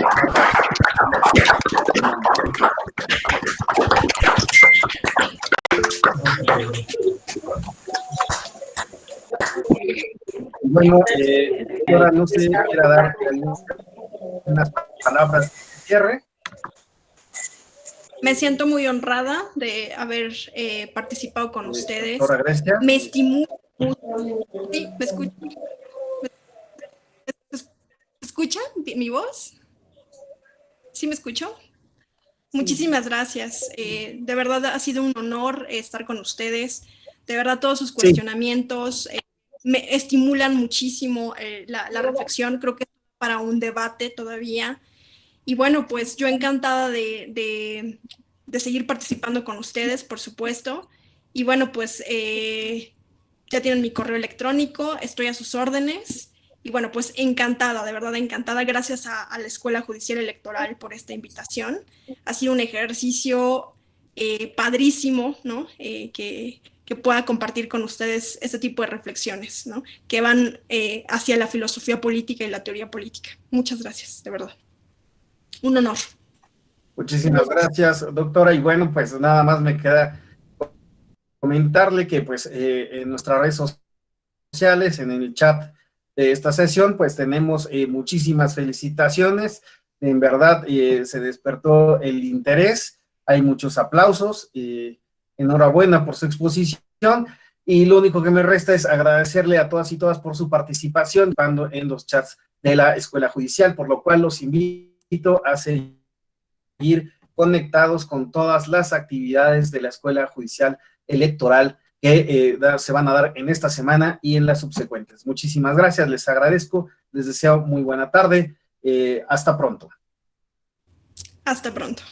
[SPEAKER 1] Bueno, ahora no sé, quiera dar unas palabras de cierre.
[SPEAKER 2] Me siento muy honrada de haber participado con ustedes.
[SPEAKER 1] Doctora Grecia.
[SPEAKER 2] Me estimula mucho. ¿Sí? ¿Me escucha? ¿Me escucha mi voz? ¿Sí me escucho? Muchísimas gracias. De verdad ha sido un honor estar con ustedes. De verdad todos sus cuestionamientos me estimulan muchísimo la reflexión. Creo que es para un debate todavía. Y bueno, pues yo encantada de seguir participando con ustedes, por supuesto. Y bueno, pues ya tienen mi correo electrónico, estoy a sus órdenes. Y bueno, pues encantada, de verdad encantada. Gracias a la Escuela Judicial Electoral por esta invitación. Ha sido un ejercicio padrísimo, ¿no? Que pueda compartir con ustedes este tipo de reflexiones, ¿no? Que van hacia la filosofía política y la teoría política. Muchas gracias, de verdad. Un honor.
[SPEAKER 1] Muchísimas gracias, doctora. Y bueno, pues nada más me queda comentarle que pues en nuestras redes sociales, en el chat de esta sesión, pues tenemos muchísimas felicitaciones. En verdad se despertó el interés, hay muchos aplausos. Enhorabuena por su exposición. Y lo único que me resta es agradecerle a todas y todas por su participación en los chats de la Escuela Judicial, por lo cual los invito a seguir conectados con todas las actividades de la Escuela Judicial Electoral que se van a dar en esta semana y en las subsecuentes. Muchísimas gracias, les agradezco, les deseo muy buena tarde, hasta pronto.
[SPEAKER 2] Hasta pronto.